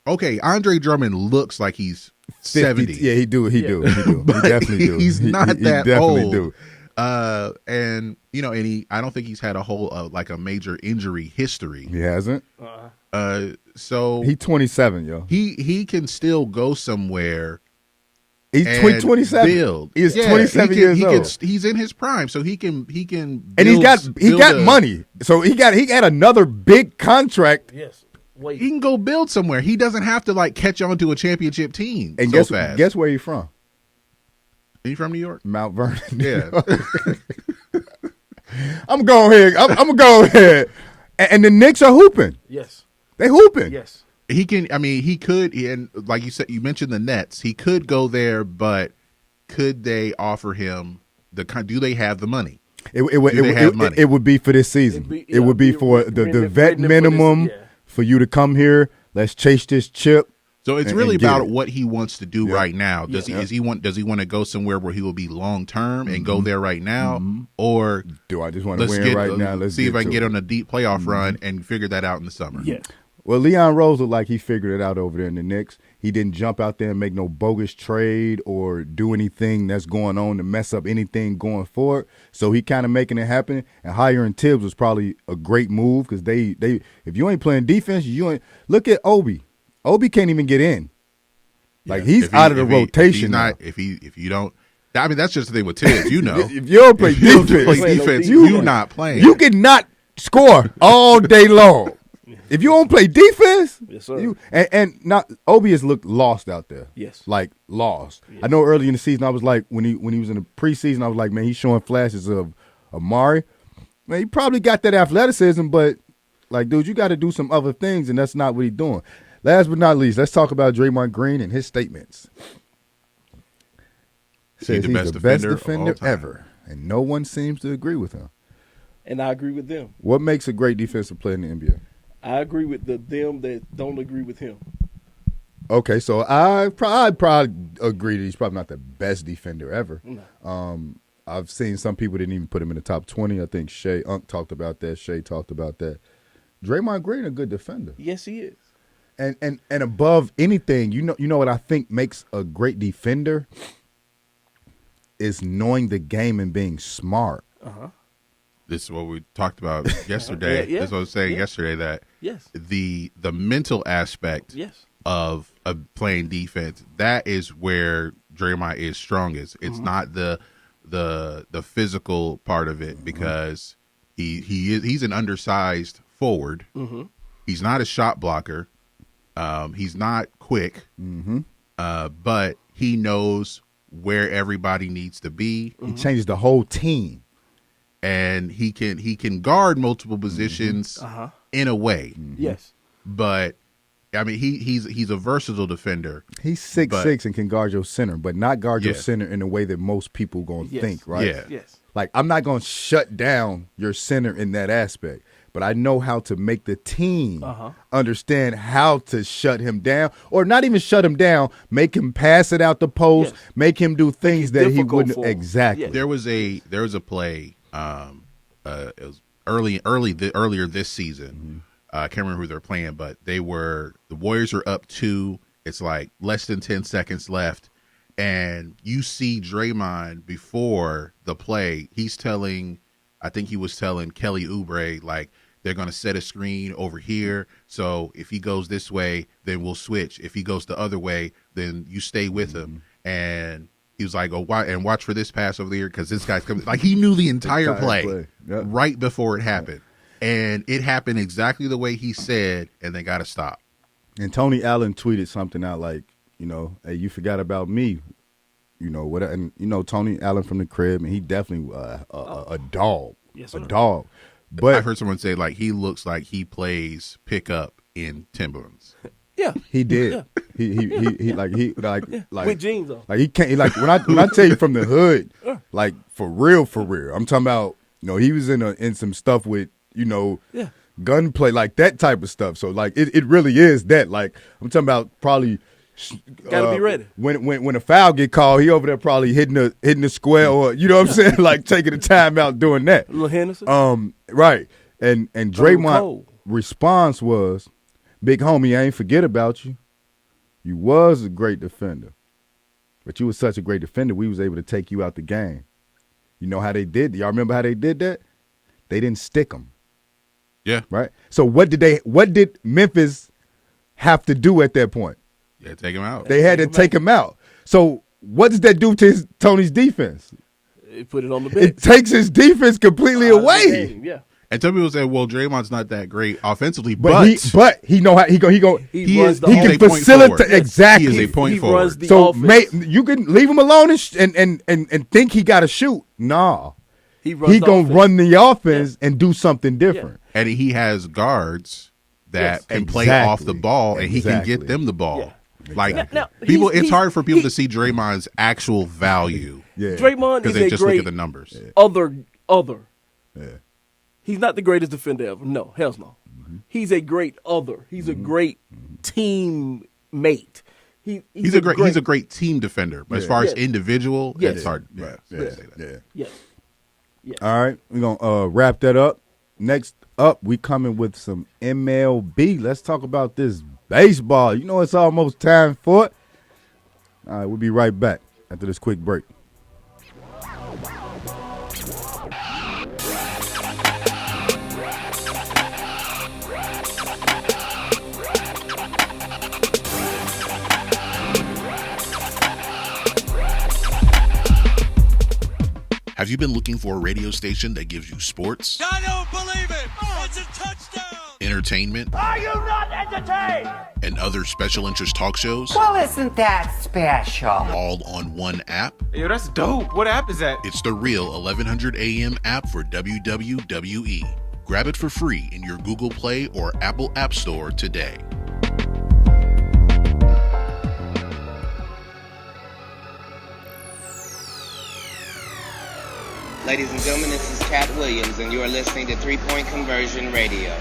okay, Andre Drummond looks like he's 70. Yeah, he do. He definitely do. He's not that definitely old. Do. And I don't think he's had a whole a major injury history. He hasn't. So he's 27, yo. He can still go somewhere. He's 27. Build. He's 27 years old. He's in his prime, so he can. Build, and he got money, so he got another big contract. Yes. He can go build somewhere. He doesn't have to catch on to a championship team. And fast. Guess where he's from? Are you from New York? Mount Vernon. Yeah. I'm going here. I'm gonna go ahead. And the Knicks are hooping. Yes. They hooping. Yes. He can. I mean, he could. And like you said, you mentioned the Nets. He could go there, but could they offer him do they have the money? It would be for this season. It would be for the vet minimum for you to come here. Let's chase this chip. So it's really about what he wants to do right now. Does he want to go somewhere where he will be long term and go there right now, or do I just want to win right now? Let's see if I can get on a deep playoff run and figure that out in the summer. Yeah. Well, Leon Rose looked like he figured it out over there in the Knicks. He didn't jump out there and make no bogus trade or do anything that's going on to mess up anything going forward. So he kind of making it happen. And hiring Tibbs was probably a great move because they if you ain't playing defense, you ain't. Look at Obi. Obi can't even get in. He's out of the rotation. If you don't. I mean, that's just the thing with Tibbs. If you don't play defense, you're not playing. You cannot score all day long. If you don't play defense, yes, sir. And not Obi has looked lost out there. Yes, lost. Yeah. I know early in the season I was like when he was in the preseason I was like, man, he's showing flashes of Amari. Man, he probably got that athleticism, but dude, you got to do some other things, and that's not what he's doing. Last but not least, let's talk about Draymond Green and his statements. Says he's the best defender ever, and no one seems to agree with him. And I agree with them. What makes a great defensive player in the NBA? I agree with them that don't agree with him. Okay, so I'd probably agree that he's probably not the best defender ever. No. I've seen some people didn't even put him in the top 20. I think Unc talked about that. Shay talked about that. Draymond Green, a good defender. Yes, he is. And above anything, you know what I think makes a great defender is knowing the game and being smart. Uh-huh. This is what we talked about yesterday. This is what I was saying yesterday, that the mental aspect of playing defense, that is where Draymond is strongest. It's not the physical part of it, because he's an undersized forward. Mm-hmm. He's not a shot blocker. He's not quick, but he knows where everybody needs to be. He changes the whole team. And he can guard multiple positions in a way. Yes. But I mean he's a versatile defender. He's 6'6" and can guard your center, but not guard your center in the way that most people gonna think, right? Yeah. Yes. I'm not gonna shut down your center in that aspect, but I know how to make the team understand how to shut him down, or not even shut him down, make him pass it out the post, make him do things that he wouldn't. Exactly. There was a play. It was earlier this season. I can't remember who they're playing, but the Warriors are up 2. It's less than 10 seconds left, and you see Draymond before the play. I think he was telling Kelly Oubre they're going to set a screen over here. So if he goes this way, then we'll switch. If he goes the other way, then you stay with him. And he was like, "Oh, watch for this pass over there because this guy's coming." He knew the entire play. Yep. Right before it happened, and it happened exactly the way he said, and they got to stop. And Tony Allen tweeted something out hey, you forgot about me, what? And Tony Allen from the crib, and he definitely a dog, a dog. But I've heard someone say he looks like he plays pickup in Timberlands. Yeah, he did. Yeah. He with jeans on. He can't when I tell you from the hood, for real. I'm talking about he was in some stuff with gunplay, like that type of stuff. So like it really is that. Like I'm talking about probably. Gotta be ready. When a foul get called, he over there probably hitting the square, or you know what I'm saying, like taking a time out doing that. Little Henderson. Right. And Draymond's response was, "Big homie, I ain't forget about you. You was a great defender, but you was such a great defender, we was able to take you out the game. You know how they did? Y'all remember how they did that? They didn't stick them. Yeah. Right. So what did Memphis have to do at that point? Yeah, take him out. They had to take him out. So what does that do to Tony's defense? It put it on the bench. It takes his defense completely away. Yeah. And some people say, "Well, Draymond's not that great offensively, but he know how he can facilitate exactly. He is a point forward. Runs the so offense. you can leave him alone and think he got to shoot. Nah, he gonna run the offense and do something different. Yeah. And he has guards that can play off the ball, and he can get them the ball. Yeah. Like now, people, it's hard for people to see Draymond's actual value. Yeah, Draymond is they a just great look at the numbers. Other. Yeah. He's not the greatest defender ever. No, hell no. Mm-hmm. He's a great other. He's a great teammate. He's a great team defender. But as far as individual, it's hard. Yeah. All right, we're gonna wrap that up. Next up, we coming with some MLB. Let's talk about this baseball. You know it's almost time for it. All right, we'll be right back after this quick break. Have you been looking for a radio station that gives you sports? I don't believe it! It's a touchdown! Entertainment? Are you not entertained? And other special interest talk shows? Well, isn't that special? All on one app? Yo, that's dope. What app is that? It's the real 1100 AM app for WWE. Grab it for free in your Google Play or Apple App Store today. Ladies and gentlemen, this is Cat Williams, and you are listening to 3 Point Conversion Radio.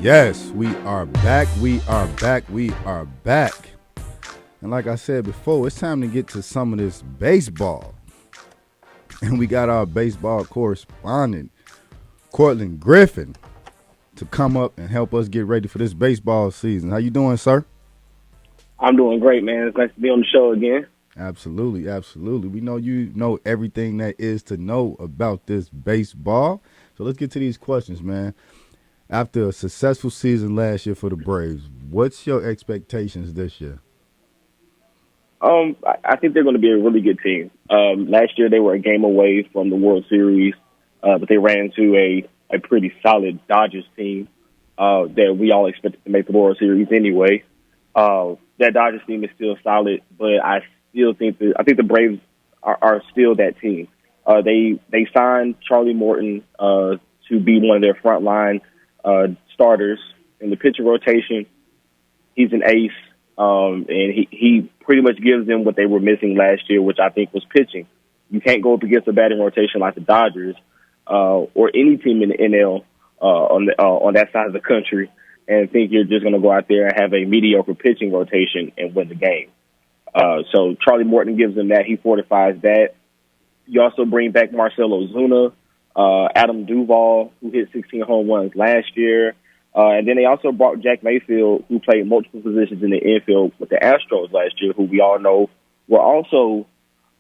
Yes. We are back. And like I said before, it's time to get to some of this baseball. And we got our baseball correspondent, Cortland Griffin, to come up and help us get ready for this baseball season. How you doing, sir? I'm doing great, man. It's nice to be on the show again. Absolutely. We know you know everything that is to know about this baseball. So let's get to these questions, man. After a successful season last year for the Braves, what's your expectations this year? I think they're going to be a really good team. Last year they were a game away from the World Series, but they ran into a pretty solid Dodgers team that we all expected to make the World Series anyway. That Dodgers team is still solid, but I think the Braves are still that team. They signed Charlie Morton to be one of their frontline starters in the pitcher rotation. He's an ace. And he pretty much gives them what they were missing last year, which I think was pitching. You can't go up against a batting rotation like the Dodgers or any team in the NL on that side of the country and think you're just going to go out there and have a mediocre pitching rotation and win the game. So Charlie Morton gives them that. He fortifies that. You also bring back Marcell Ozuna, Adam Duvall, who hit 16 home runs last year. And then they also brought Jack Mayfield, who played multiple positions in the infield with the Astros last year, who we all know were also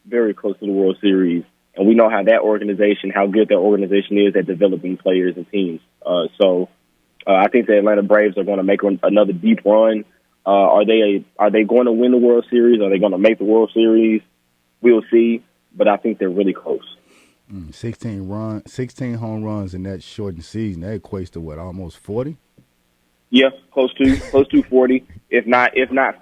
very close to the World Series. And we know how good that organization is at developing players and teams. So I think the Atlanta Braves are going to make another deep run. Are they going to win the World Series? Are they going to make the World Series? We'll see. But I think they're really close. 16 home runs in that shortened season. That equates to what, almost 40? Yeah, close to 40. If not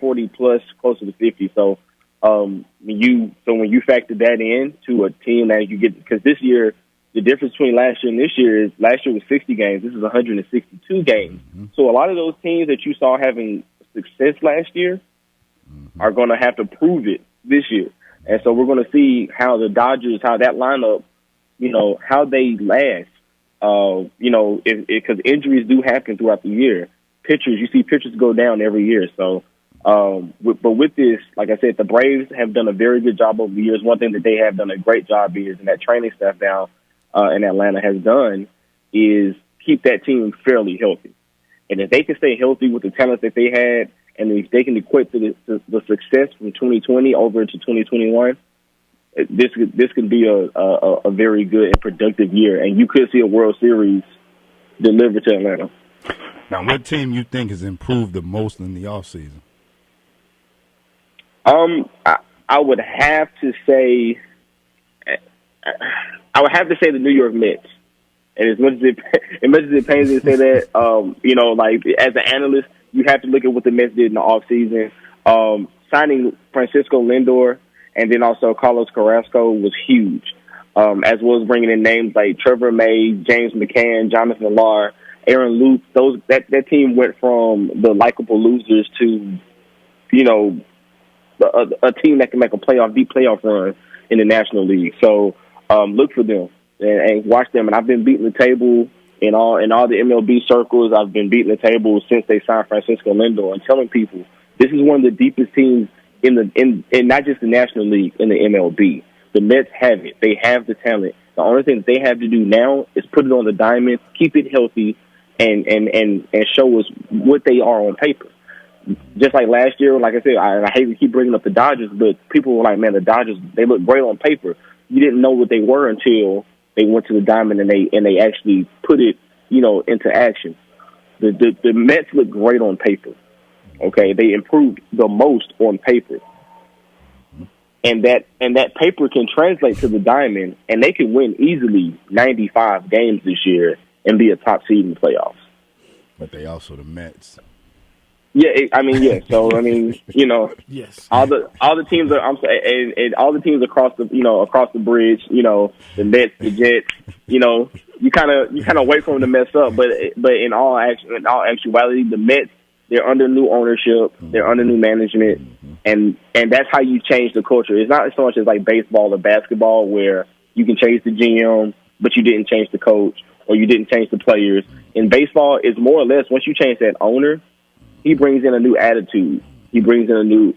40 plus, closer to 50. So When you factor that in to a team that you get, because this year the difference between last year and this year is last year was 60 games. This is 162 games. So a lot of those teams that you saw having success last year are going to have to prove it this year. And so we're going to see how the Dodgers, how that lineup, how they last. Because injuries do happen throughout the year. You see pitchers go down every year. So, but with this, like I said, the Braves have done a very good job over the years. One thing that they have done a great job is, and that training staff down in Atlanta has done, is keep that team fairly healthy. And if they can stay healthy with the talent that they had, and if they can equate to the success from 2020 over to 2021, this could be a very good and productive year, and you could see a World Series delivered to Atlanta. Now, what team you think has improved the most in the offseason? I would have to say the New York Mets. And as much as it pains me to say that, like as an analyst, you have to look at what the Mets did in the offseason. Signing Francisco Lindor and then also Carlos Carrasco was huge, as well as bringing in names like Trevor May, James McCann, Jonathan Villar, Aaron Luke. That team went from the likable losers to, a team that can make a deep playoff run in the National League. So look for them and watch them. And I've been beating the table in all the MLB circles. I've been beating the table since they signed Francisco Lindor and telling people this is one of the deepest teams in not just the National League, in the MLB. The Mets have it. They have the talent. The only thing that they have to do now is put it on the diamond, keep it healthy, and show us what they are on paper. Just like last year, like I said, I hate to keep bringing up the Dodgers, but people were like, man, the Dodgers, they look great on paper. You didn't know what they were until they went to the diamond and they actually put it, into action. The Mets look great on paper. Okay, they improved the most on paper. And that paper can translate to the diamond, and they can win easily 95 games this year and be a top seed in the playoffs. But they also the Mets. Yeah, So yes. All the teams are. And all the teams across the bridge. The Mets, the Jets. You kind of wait for them to mess up, but in all actuality, the Mets, they're under new ownership, they're under new management, and that's how you change the culture. It's not so much as like baseball or basketball where you can change the GM, but you didn't change the coach or you didn't change the players. In baseball, it's more or less once you change that owner, he brings in a new attitude. He brings in a new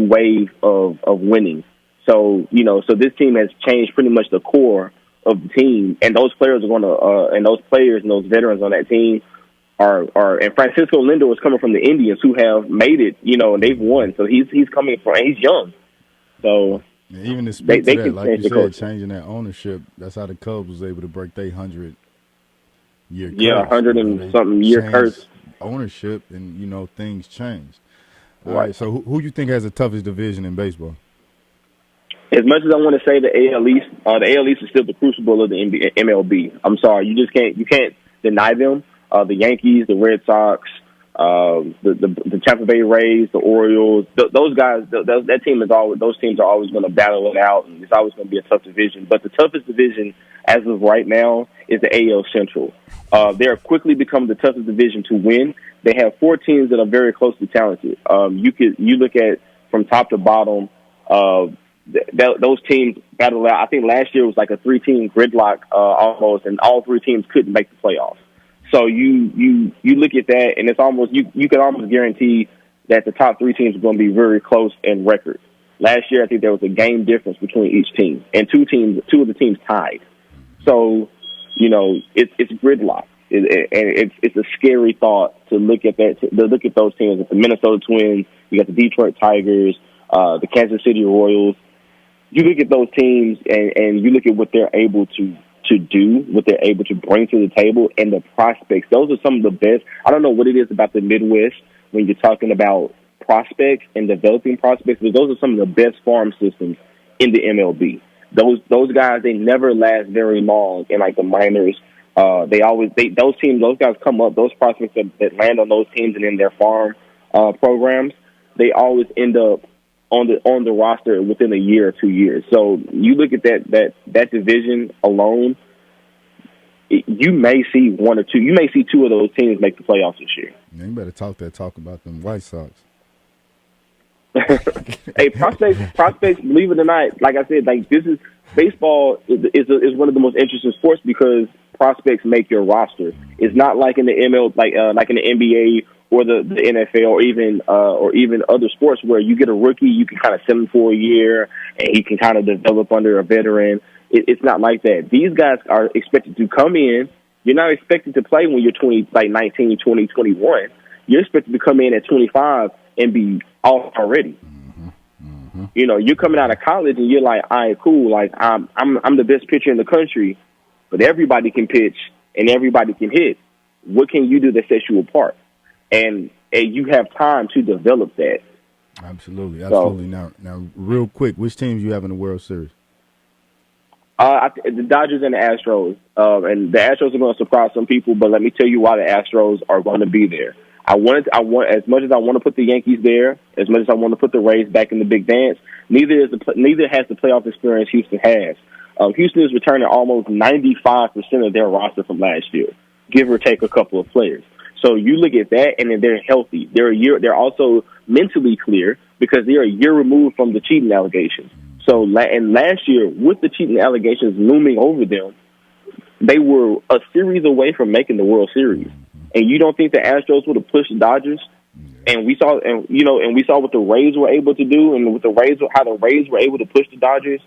wave of winning. So so this team has changed pretty much the core of the team, and those players are going to and those players and those veterans on that team are and Francisco Lindor is coming from the Indians, who have made it, and they've won. So he's coming from, he's young. So even to speak they to that, can like change you the said, culture. changing that ownership. That's how the Cubs was able to break their 100-year curse. Yeah, 100-something year curse. Ownership, and things changed. All Right. right. So who you think has the toughest division in baseball? As much as I want to say the AL East, is still the crucible of the MLB. I'm sorry, you can't deny them. The Yankees, the Red Sox, the Tampa Bay Rays, the Orioles, those guys, that team those teams are always going to battle it out, and it's always going to be a tough division. But the toughest division as of right now is the AL Central. They are quickly becoming the toughest division to win. They have 4 teams that are very closely talented. You look at from top to bottom. Those teams battle out. I think last year was like a 3-team gridlock almost, and all 3 teams couldn't make the playoffs. So you look at that, and it's almost you can almost guarantee that the top 3 teams are going to be very close in record. Last year, I think there was a game difference between each team, and two of the teams tied. So it's gridlock, and it's a scary thought to look at that. To look at those teams, the Minnesota Twins, you got the Detroit Tigers, the Kansas City Royals. You look at those teams, and you look at what they're able to do, what they're able to bring to the table, and the prospects. Those are some of the best. I don't know what it is about the Midwest when you're talking about prospects and developing prospects, but those are some of the best farm systems in the MLB. Those guys, they never last very long in like the minors. Those guys come up, those prospects that land on those teams and in their farm programs, they always end up on the roster within a year or 2 years. So you look at that division alone, you may see one or two. You may see two of those teams make the playoffs this year. Man, you better talk about them White Sox. Hey, prospects. Believe it or not, like I said, like this is baseball is one of the most interesting sports because prospects make your roster. It's not like in the ML, like in the NBA or the NFL or even other sports where you get a rookie, you can kind of send him for a year and he can kind of develop under a veteran. It's not like that. These guys are expected to come in. You're not expected to play when you're 19, 20, 21. You're expected to come in at 25 and be off already. You know, you're coming out of college and you're like, all right, cool. Like I'm the best pitcher in the country, but everybody can pitch and everybody can hit. What can you do that sets you apart? And you have time to develop that. Absolutely. So, now, real quick, which teams you have in the World Series? The Dodgers and the Astros. And the Astros are going to surprise some people, but let me tell you why the Astros are going to be there. I want as much as I want to put the Yankees there, as much as I want to put the Rays back in the big dance. Neither has the playoff experience Houston has. Houston is returning almost 95% of their roster from last year, give or take a couple of players. So you look at that, and then they're healthy. They're also mentally clear because they're a year removed from the cheating allegations. So, and last year, with the cheating allegations looming over them, they were a series away from making the World Series. And you don't think the Astros would have pushed the Dodgers? And we saw what the Rays were able to do, and with how the Rays were able to push the Dodgers.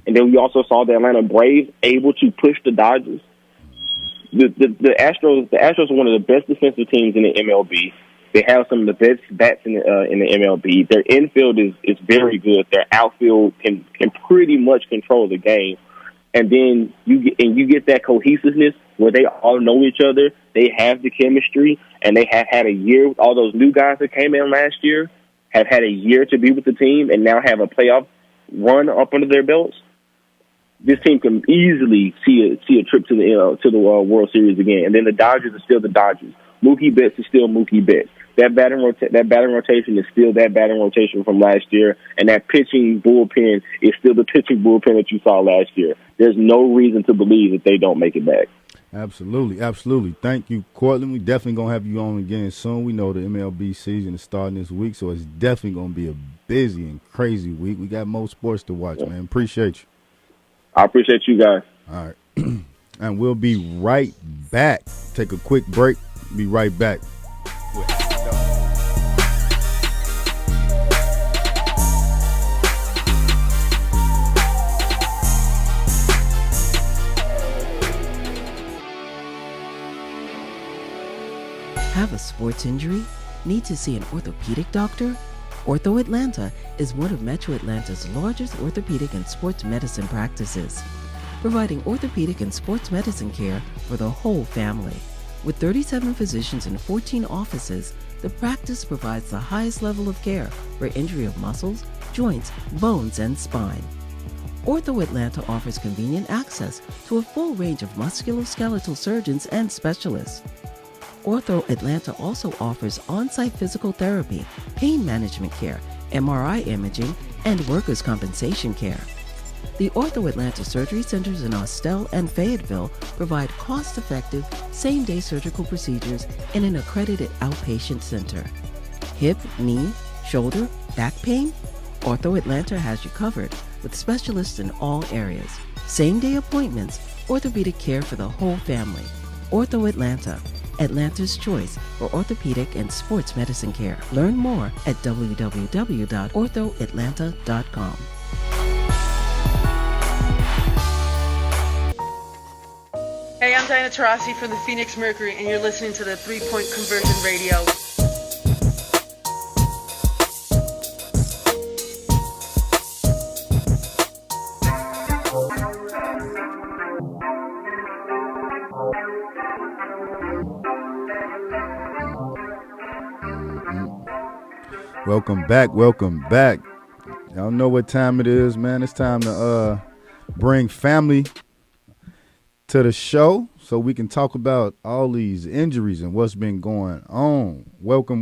And then we also saw the Atlanta Braves able to push the Dodgers. The Astros are one of the best defensive teams in the MLB. They have some of the best bats in the MLB. Their infield is very good. Their outfield can pretty much control the game. And then you get that cohesiveness where they all know each other. They have the chemistry, and they have had a year with all those new guys that came in last year, have had a year to be with the team, and now have a playoff run up under their belts. This team can easily see a trip to the World Series again. And then the Dodgers are still the Dodgers. Mookie Betts is still Mookie Betts. That batting rotation is still that batting rotation from last year, and that pitching bullpen is still the pitching bullpen that you saw last year. There's no reason to believe that they don't make it back. Absolutely. Thank you, Cortland. We definitely going to have you on again soon. We know the MLB season is starting this week, so it's definitely going to be a busy and crazy week. We got more sports to watch, man. Appreciate you. I appreciate you guys. All right. And we'll be right back. Take a quick break. Be right back. Have a sports injury? Need to see an orthopedic doctor? Ortho Atlanta is one of Metro Atlanta's largest orthopedic and sports medicine practices, providing orthopedic and sports medicine care for the whole family. With 37 physicians and 14 offices, the practice provides the highest level of care for injury of muscles, joints, bones, and spine. Ortho Atlanta offers convenient access to a full range of musculoskeletal surgeons and specialists. Ortho Atlanta also offers on-site physical therapy, pain management care, MRI imaging, and workers' compensation care. The Ortho Atlanta surgery centers in Austell and Fayetteville provide cost-effective, same-day surgical procedures in an accredited outpatient center. Hip, knee, shoulder, back pain? Ortho Atlanta has you covered with specialists in all areas. Same-day appointments, orthopedic care for the whole family. Ortho Atlanta, Atlanta's choice for orthopedic and sports medicine care. Learn more at www.orthoatlanta.com. Hey, I'm Diana Taurasi from the Phoenix Mercury, and you're listening to the 3-Point Conversion Radio. Welcome back. Y'all know what time it is, man. It's time to bring family to the show so we can talk about all these injuries and what's been going on. Welcome.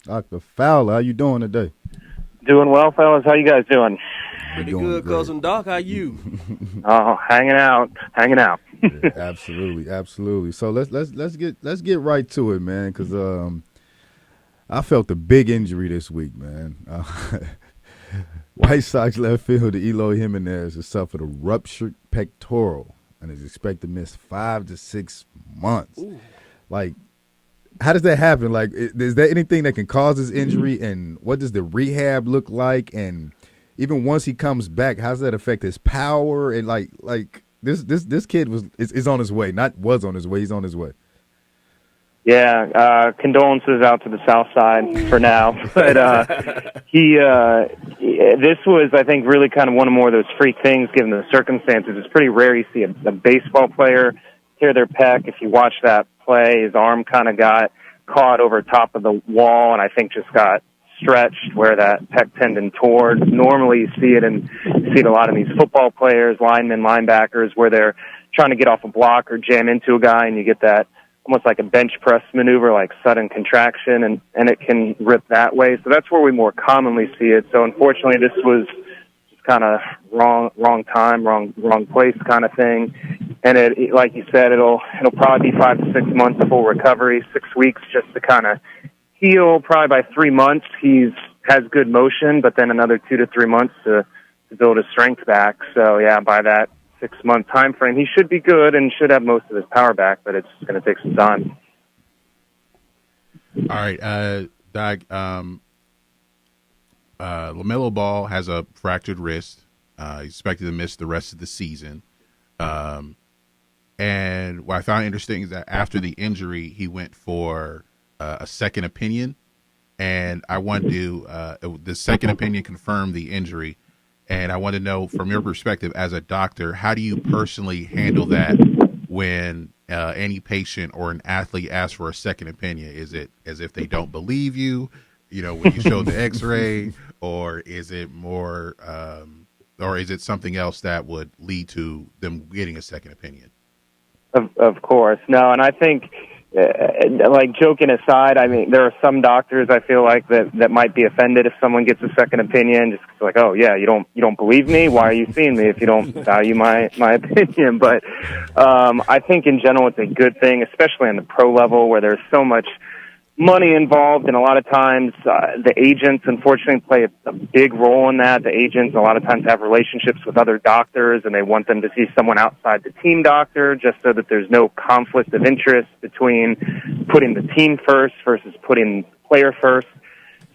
Dr. Fowler, how you doing today? Doing well, fellas. How you guys doing? Pretty good, cousin Doc. How you? Oh, hanging out. Yeah, absolutely. So let's get right to it, man, because I felt a big injury this week, man. White Sox left fielder Eloy Jimenez has suffered a ruptured pectoral and is expected to miss 5 to 6 months. Ooh. Like, how does that happen? Like, is there anything that can cause this injury, and what does the rehab look like? And even once he comes back, how does that affect his power? And like this kid is on his way. Not was on his way. He's on his way. Yeah, condolences out to the South Side for now. But this was, I think, really kind of one of more of those freak things given the circumstances. It's pretty rare you see a baseball player tear their pec. If you watch that play, his arm kind of got caught over top of the wall and I think just got stretched where that pec tendon tore. Normally you see it a lot in these football players, linemen, linebackers, where they're trying to get off a block or jam into a guy and you get that almost like a bench press maneuver, like sudden contraction, and it can rip that way. So that's where we more commonly see it. So unfortunately, this was just kind of wrong time, wrong place kind of thing. And it, like you said, it'll probably be 5 to 6 months full recovery, 6 weeks just to kind of heal. Probably by 3 months, has good motion, but then another 2 to 3 months to build his strength back. So yeah, by that 6-month time frame, he should be good and should have most of his power back, but it's going to take some time. All right, Doc, LaMelo Ball has a fractured wrist. He's expected to miss the rest of the season. And what I found interesting is that after the injury, he went for a second opinion, and I wanted to the second opinion confirmed the injury. And I want to know, from your perspective as a doctor, how do you personally handle that when any patient or an athlete asks for a second opinion? Is it as if they don't believe you, when you show the X-ray, or is it more, or is it something else that would lead to them getting a second opinion? Of course. No, and I think, like, joking aside, I mean, there are some doctors I feel like that might be offended if someone gets a second opinion, just like, oh yeah, you don't believe me? Why are you seeing me if you don't value my opinion? But I think in general it's a good thing, especially on the pro level where there's so much money involved, and a lot of times the agents unfortunately play a big role in that. The agents a lot of times have relationships with other doctors, and they want them to see someone outside the team doctor just so that there's no conflict of interest between putting the team first versus putting the player first.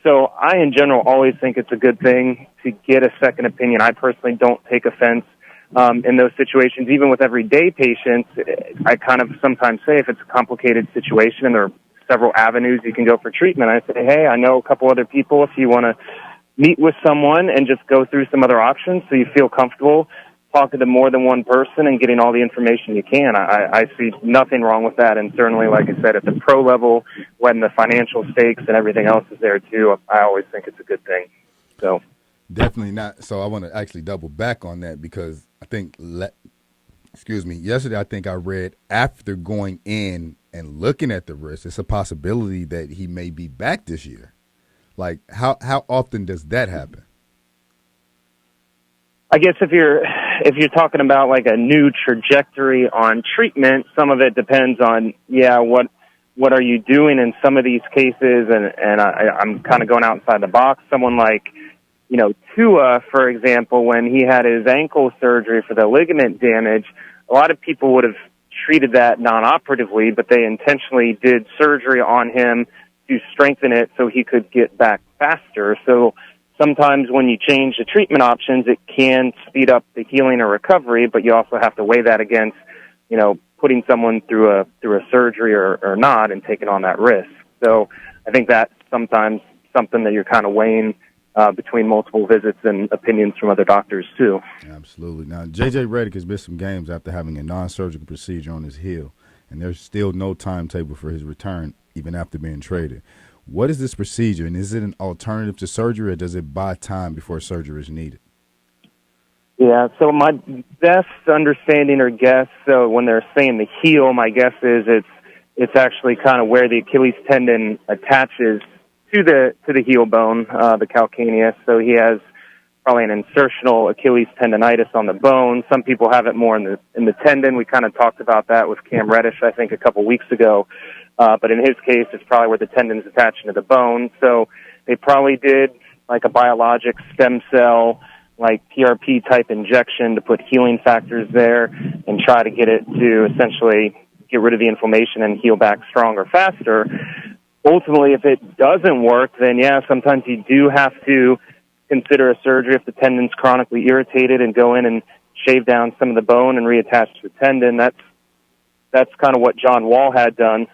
So I, in general, always think it's a good thing to get a second opinion. I personally don't take offense in those situations. Even with everyday patients, I kind of sometimes say if it's a complicated situation and there are several avenues you can go for treatment, I say, hey, I know a couple other people if you want to meet with someone and just go through some other options so you feel comfortable talking to more than one person and getting all the information you can. I see nothing wrong with that, and certainly, like I said, at the pro level, when the financial stakes and everything else is there too, I always think it's a good thing. So definitely not. So I want to actually double back on that because I think, yesterday I think I read after going in and looking at the wrist, it's a possibility that he may be back this year. Like, how often does that happen? I guess if you're talking about like a new trajectory on treatment, some of it depends on what are you doing in some of these cases, and I'm kind of going outside the box. Someone like Tua, for example, when he had his ankle surgery for the ligament damage, a lot of people would have treated that non-operatively, but they intentionally did surgery on him to strengthen it so he could get back faster. So sometimes when you change the treatment options, it can speed up the healing or recovery, but you also have to weigh that against, putting someone through a surgery or not and taking on that risk. So I think that's sometimes something that you're kind of weighing between multiple visits and opinions from other doctors too. Absolutely. Now, J.J. Redick has missed some games after having a non-surgical procedure on his heel, and there's still no timetable for his return, even after being traded. What is this procedure, and is it an alternative to surgery, or does it buy time before surgery is needed? Yeah, so my best understanding or guess, so when they're saying the heel, my guess is it's actually kind of where the Achilles tendon attaches to the heel bone, the calcaneus. So he has probably an insertional Achilles tendonitis on the bone. Some people have it more in the tendon. We kind of talked about that with Cam Reddish, I think, a couple weeks ago. But in his case, it's probably where the tendon's attaching to the bone. So they probably did like a biologic stem cell, like PRP type injection to put healing factors there and try to get it to essentially get rid of the inflammation and heal back stronger, faster. Ultimately, if it doesn't work, then yeah, sometimes you do have to consider a surgery if the tendon's chronically irritated and go in and shave down some of the bone and reattach the tendon. That's kind of what John Wall had done.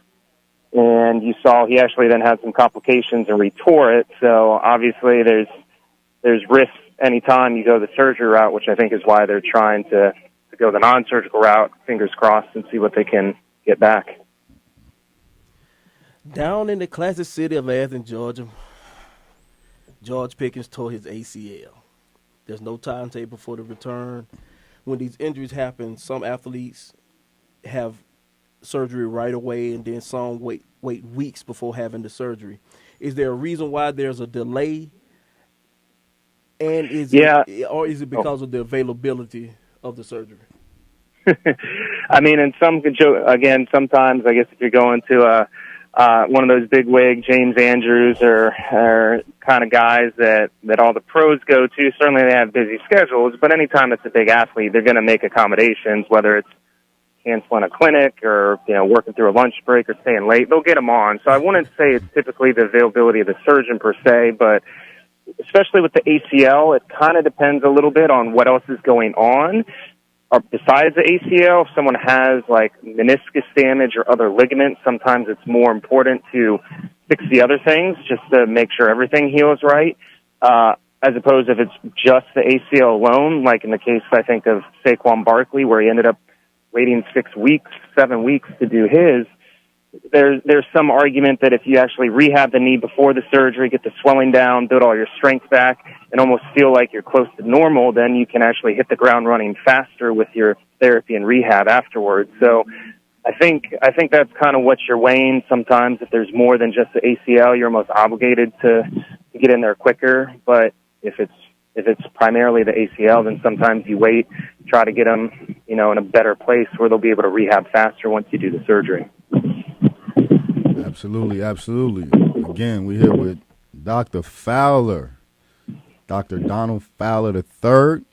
And you saw he actually then had some complications and retore it. So obviously there's risks anytime you go the surgery route, which I think is why they're trying to go the non-surgical route, fingers crossed, and see what they can get back. Down in the classic city of Athens, Georgia, George Pickens tore his ACL. There's no timetable for the return. When these injuries happen, some athletes have surgery right away, and then some wait weeks before having the surgery. Is there a reason why there's a delay? And is it because of the availability of the surgery? I mean, and sometimes I guess if you're going to one of those big wig James Andrews or kind of guys that all the pros go to, certainly they have busy schedules, but anytime it's a big athlete, they're going to make accommodations, whether it's canceling a clinic or, working through a lunch break or staying late, they'll get them on. So I wouldn't say it's typically the availability of the surgeon per se, but especially with the ACL, it kind of depends a little bit on what else is going on. Or besides the ACL, if someone has like meniscus damage or other ligaments, sometimes it's more important to fix the other things just to make sure everything heals right, as opposed if it's just the ACL alone, like in the case, I think, of Saquon Barkley, where he ended up waiting 7 weeks to do his. There's some argument that if you actually rehab the knee before the surgery, get the swelling down, build all your strength back, and almost feel like you're close to normal, then you can actually hit the ground running faster with your therapy and rehab afterwards. So I think that's kind of what you're weighing. Sometimes if there's more than just the ACL, you're almost obligated to get in there quicker. But if it's primarily the ACL, then sometimes you wait, try to get them, in a better place where they'll be able to rehab faster once you do the surgery. Absolutely, absolutely. Again, we're here with Dr. Fowler, Dr. Donald Fowler III.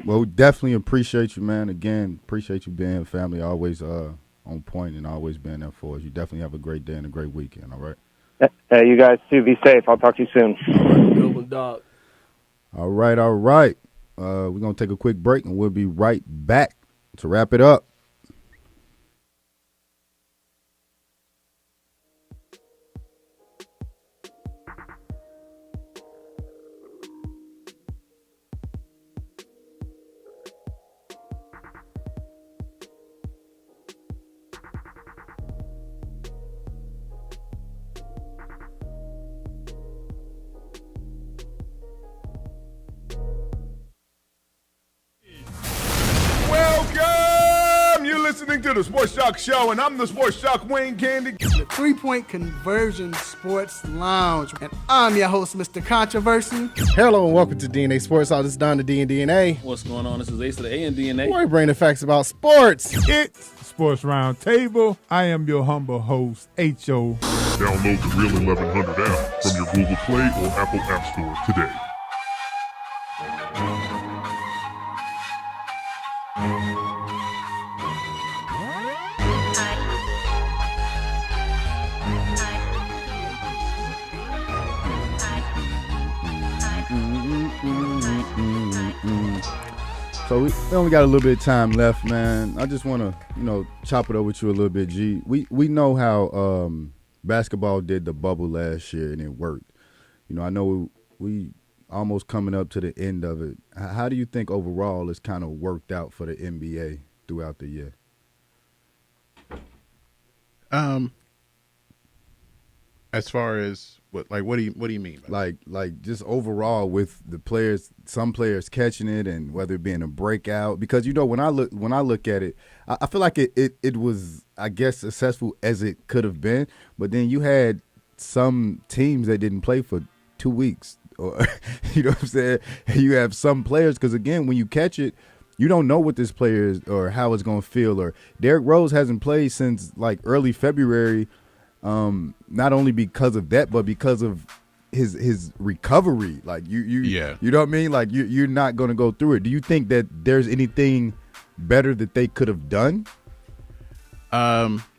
Well, we definitely appreciate you, man. Again, appreciate you being family, always on point and always being there for us. You definitely have a great day and a great weekend, all right? Hey, you guys too. Be safe. I'll talk to you soon. Good one, dog. All right. We're going to take a quick break, and we'll be right back to wrap it up. Welcome! You're listening to the Sports Shock Show, and I'm the Sports Shock Wayne Candy. The 3-Point Conversion Sports Lounge, and I'm your host, Mr. Controversy. Hello and welcome to DNA Sports. This is Don the D and DNA. What's going on? This is Ace of the A and DNA. Where we bring the facts about sports. It's Sports Round Table. I am your humble host, H.O. Download the Real 1100 app from your Google Play or Apple App Store today. So we only got a little bit of time left, man. I just want to, chop it up with you a little bit, G. We know how basketball did the bubble last year, and it worked. I know we almost coming up to the end of it. How do you think overall it's kind of worked out for the NBA throughout the year? As far as what do you mean? Like just overall with the players, some players catching it, and whether it being a breakout. Because when I look at it, I feel like it was, I guess, successful as it could have been. But then you had some teams that didn't play for 2 weeks, or you know what I'm saying. You have some players, because again, when you catch it, you don't know what this player is or how it's gonna feel. Or Derrick Rose hasn't played since like early February, not only because of that, but because of his recovery. Like you know what I mean. Like you're not gonna go through it. Do you think that there's anything better that they could have done?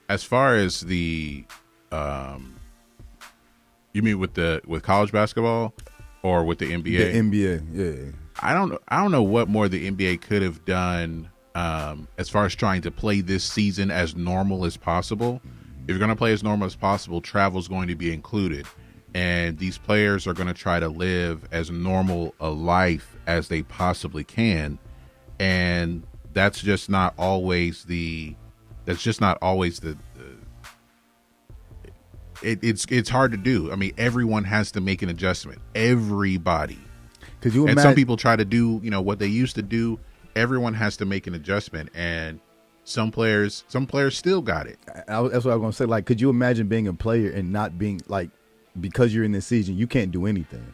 As far as the, you mean with college basketball or with the NBA? The NBA, yeah. I don't know what more the NBA could have done as far as trying to play this season as normal as possible. If you're going to play as normal as possible, travel is going to be included, and these players are going to try to live as normal a life as they possibly can, and that's just not always it's hard to do. I mean, everyone has to make an adjustment. Everybody. And some people try to do, what they used to do. Everyone has to make an adjustment, and some players still got it. That's what I was going to say. Like, could you imagine being a player and not being like, because you're in this season, you can't do anything.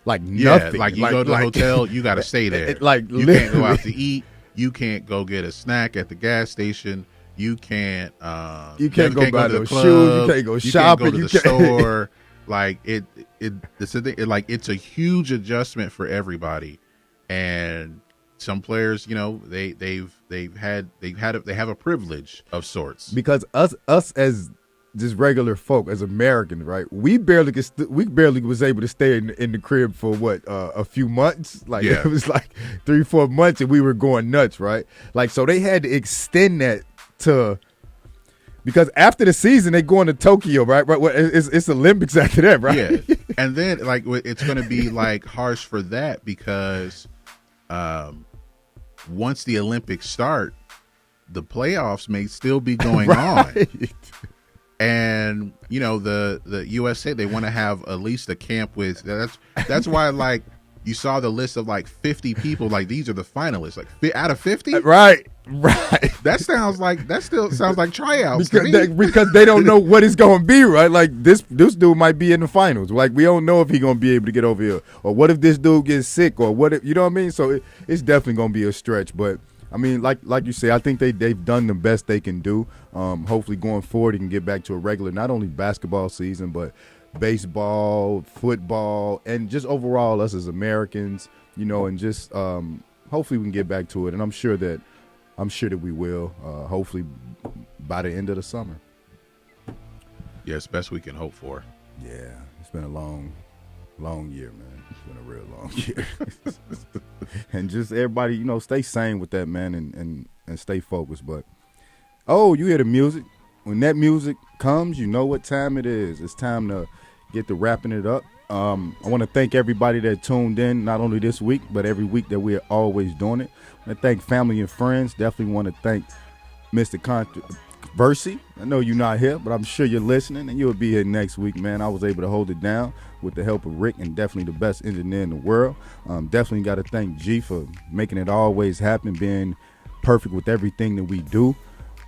Like nothing. Like you go to the hotel, you got to stay there. You can't go out to eat. You can't go get a snack at the gas station. You can't. You can't go buy those shoes. You can't go shopping. You can't go to the store. Like it's a huge adjustment for everybody, and some players, they have a privilege of sorts, because us as just regular folk, as Americans, right? We barely was able to stay in the crib for a few months. Like it was like 3-4 months, and we were going nuts, right? Like, so they had to extend that to. Because after the season, they going to Tokyo, right? Right, it's Olympics after that, right? Yeah, and then like it's going to be like harsh for that, because once the Olympics start, the playoffs may still be going on, and the USA, they want to have at least a camp with that's why like you saw the list of like 50 people, like these are the finalists, like out of 50, right. That still sounds like tryouts because they don't know what it's going to be, right? Like this dude might be in the finals. Like we don't know if he's going to be able to get over here, or what if this dude gets sick, or what if, you know what I mean? So it's definitely going to be a stretch. But I mean, like you say, I think they've done the best they can do. Hopefully going forward, he can get back to a regular, not only basketball season, but baseball, football, and just overall us as Americans, and just hopefully we can get back to it. And I'm sure that we will, hopefully by the end of the summer. Yeah, it's best we can hope for. Yeah, it's been a long year, man. It's been a real long year. And just everybody, stay sane with that, man, and stay focused. But, you hear the music. When that music comes, you know what time it is. It's time to get to wrapping it up. I want to thank everybody that tuned in, not only this week, but every week that we're always doing it. I want to thank family and friends. Definitely want to thank Mr. Controversy. I know you're not here, but I'm sure you're listening, and you'll be here next week, man. I was able to hold it down with the help of Rick, and definitely the best engineer in the world. Definitely got to thank G for making it always happen, being perfect with everything that we do.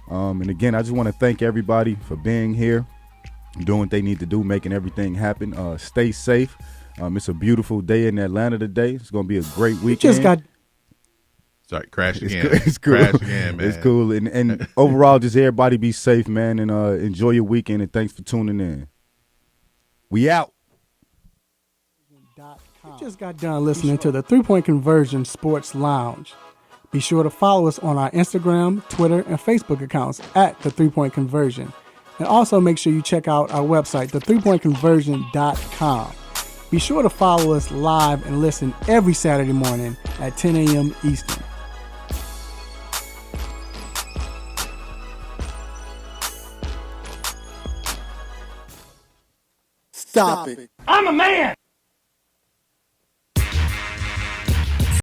And again, I just want to thank everybody for being here, doing what they need to do, making everything happen. Stay safe. It's a beautiful day in Atlanta today. It's going to be a great weekend. Sorry, crash again. It's cool. Crash again, man. It's cool. And overall, just everybody be safe, man, and enjoy your weekend, and thanks for tuning in. We out. You just got done listening to the 3-Point Conversion Sports Lounge. Be sure to follow us on our Instagram, Twitter, and Facebook accounts at The 3-Point Conversion. And also make sure you check out our website, the3pointconversion.com. Be sure to follow us live and listen every Saturday morning at 10 a.m. Eastern. Stop it. I'm a man!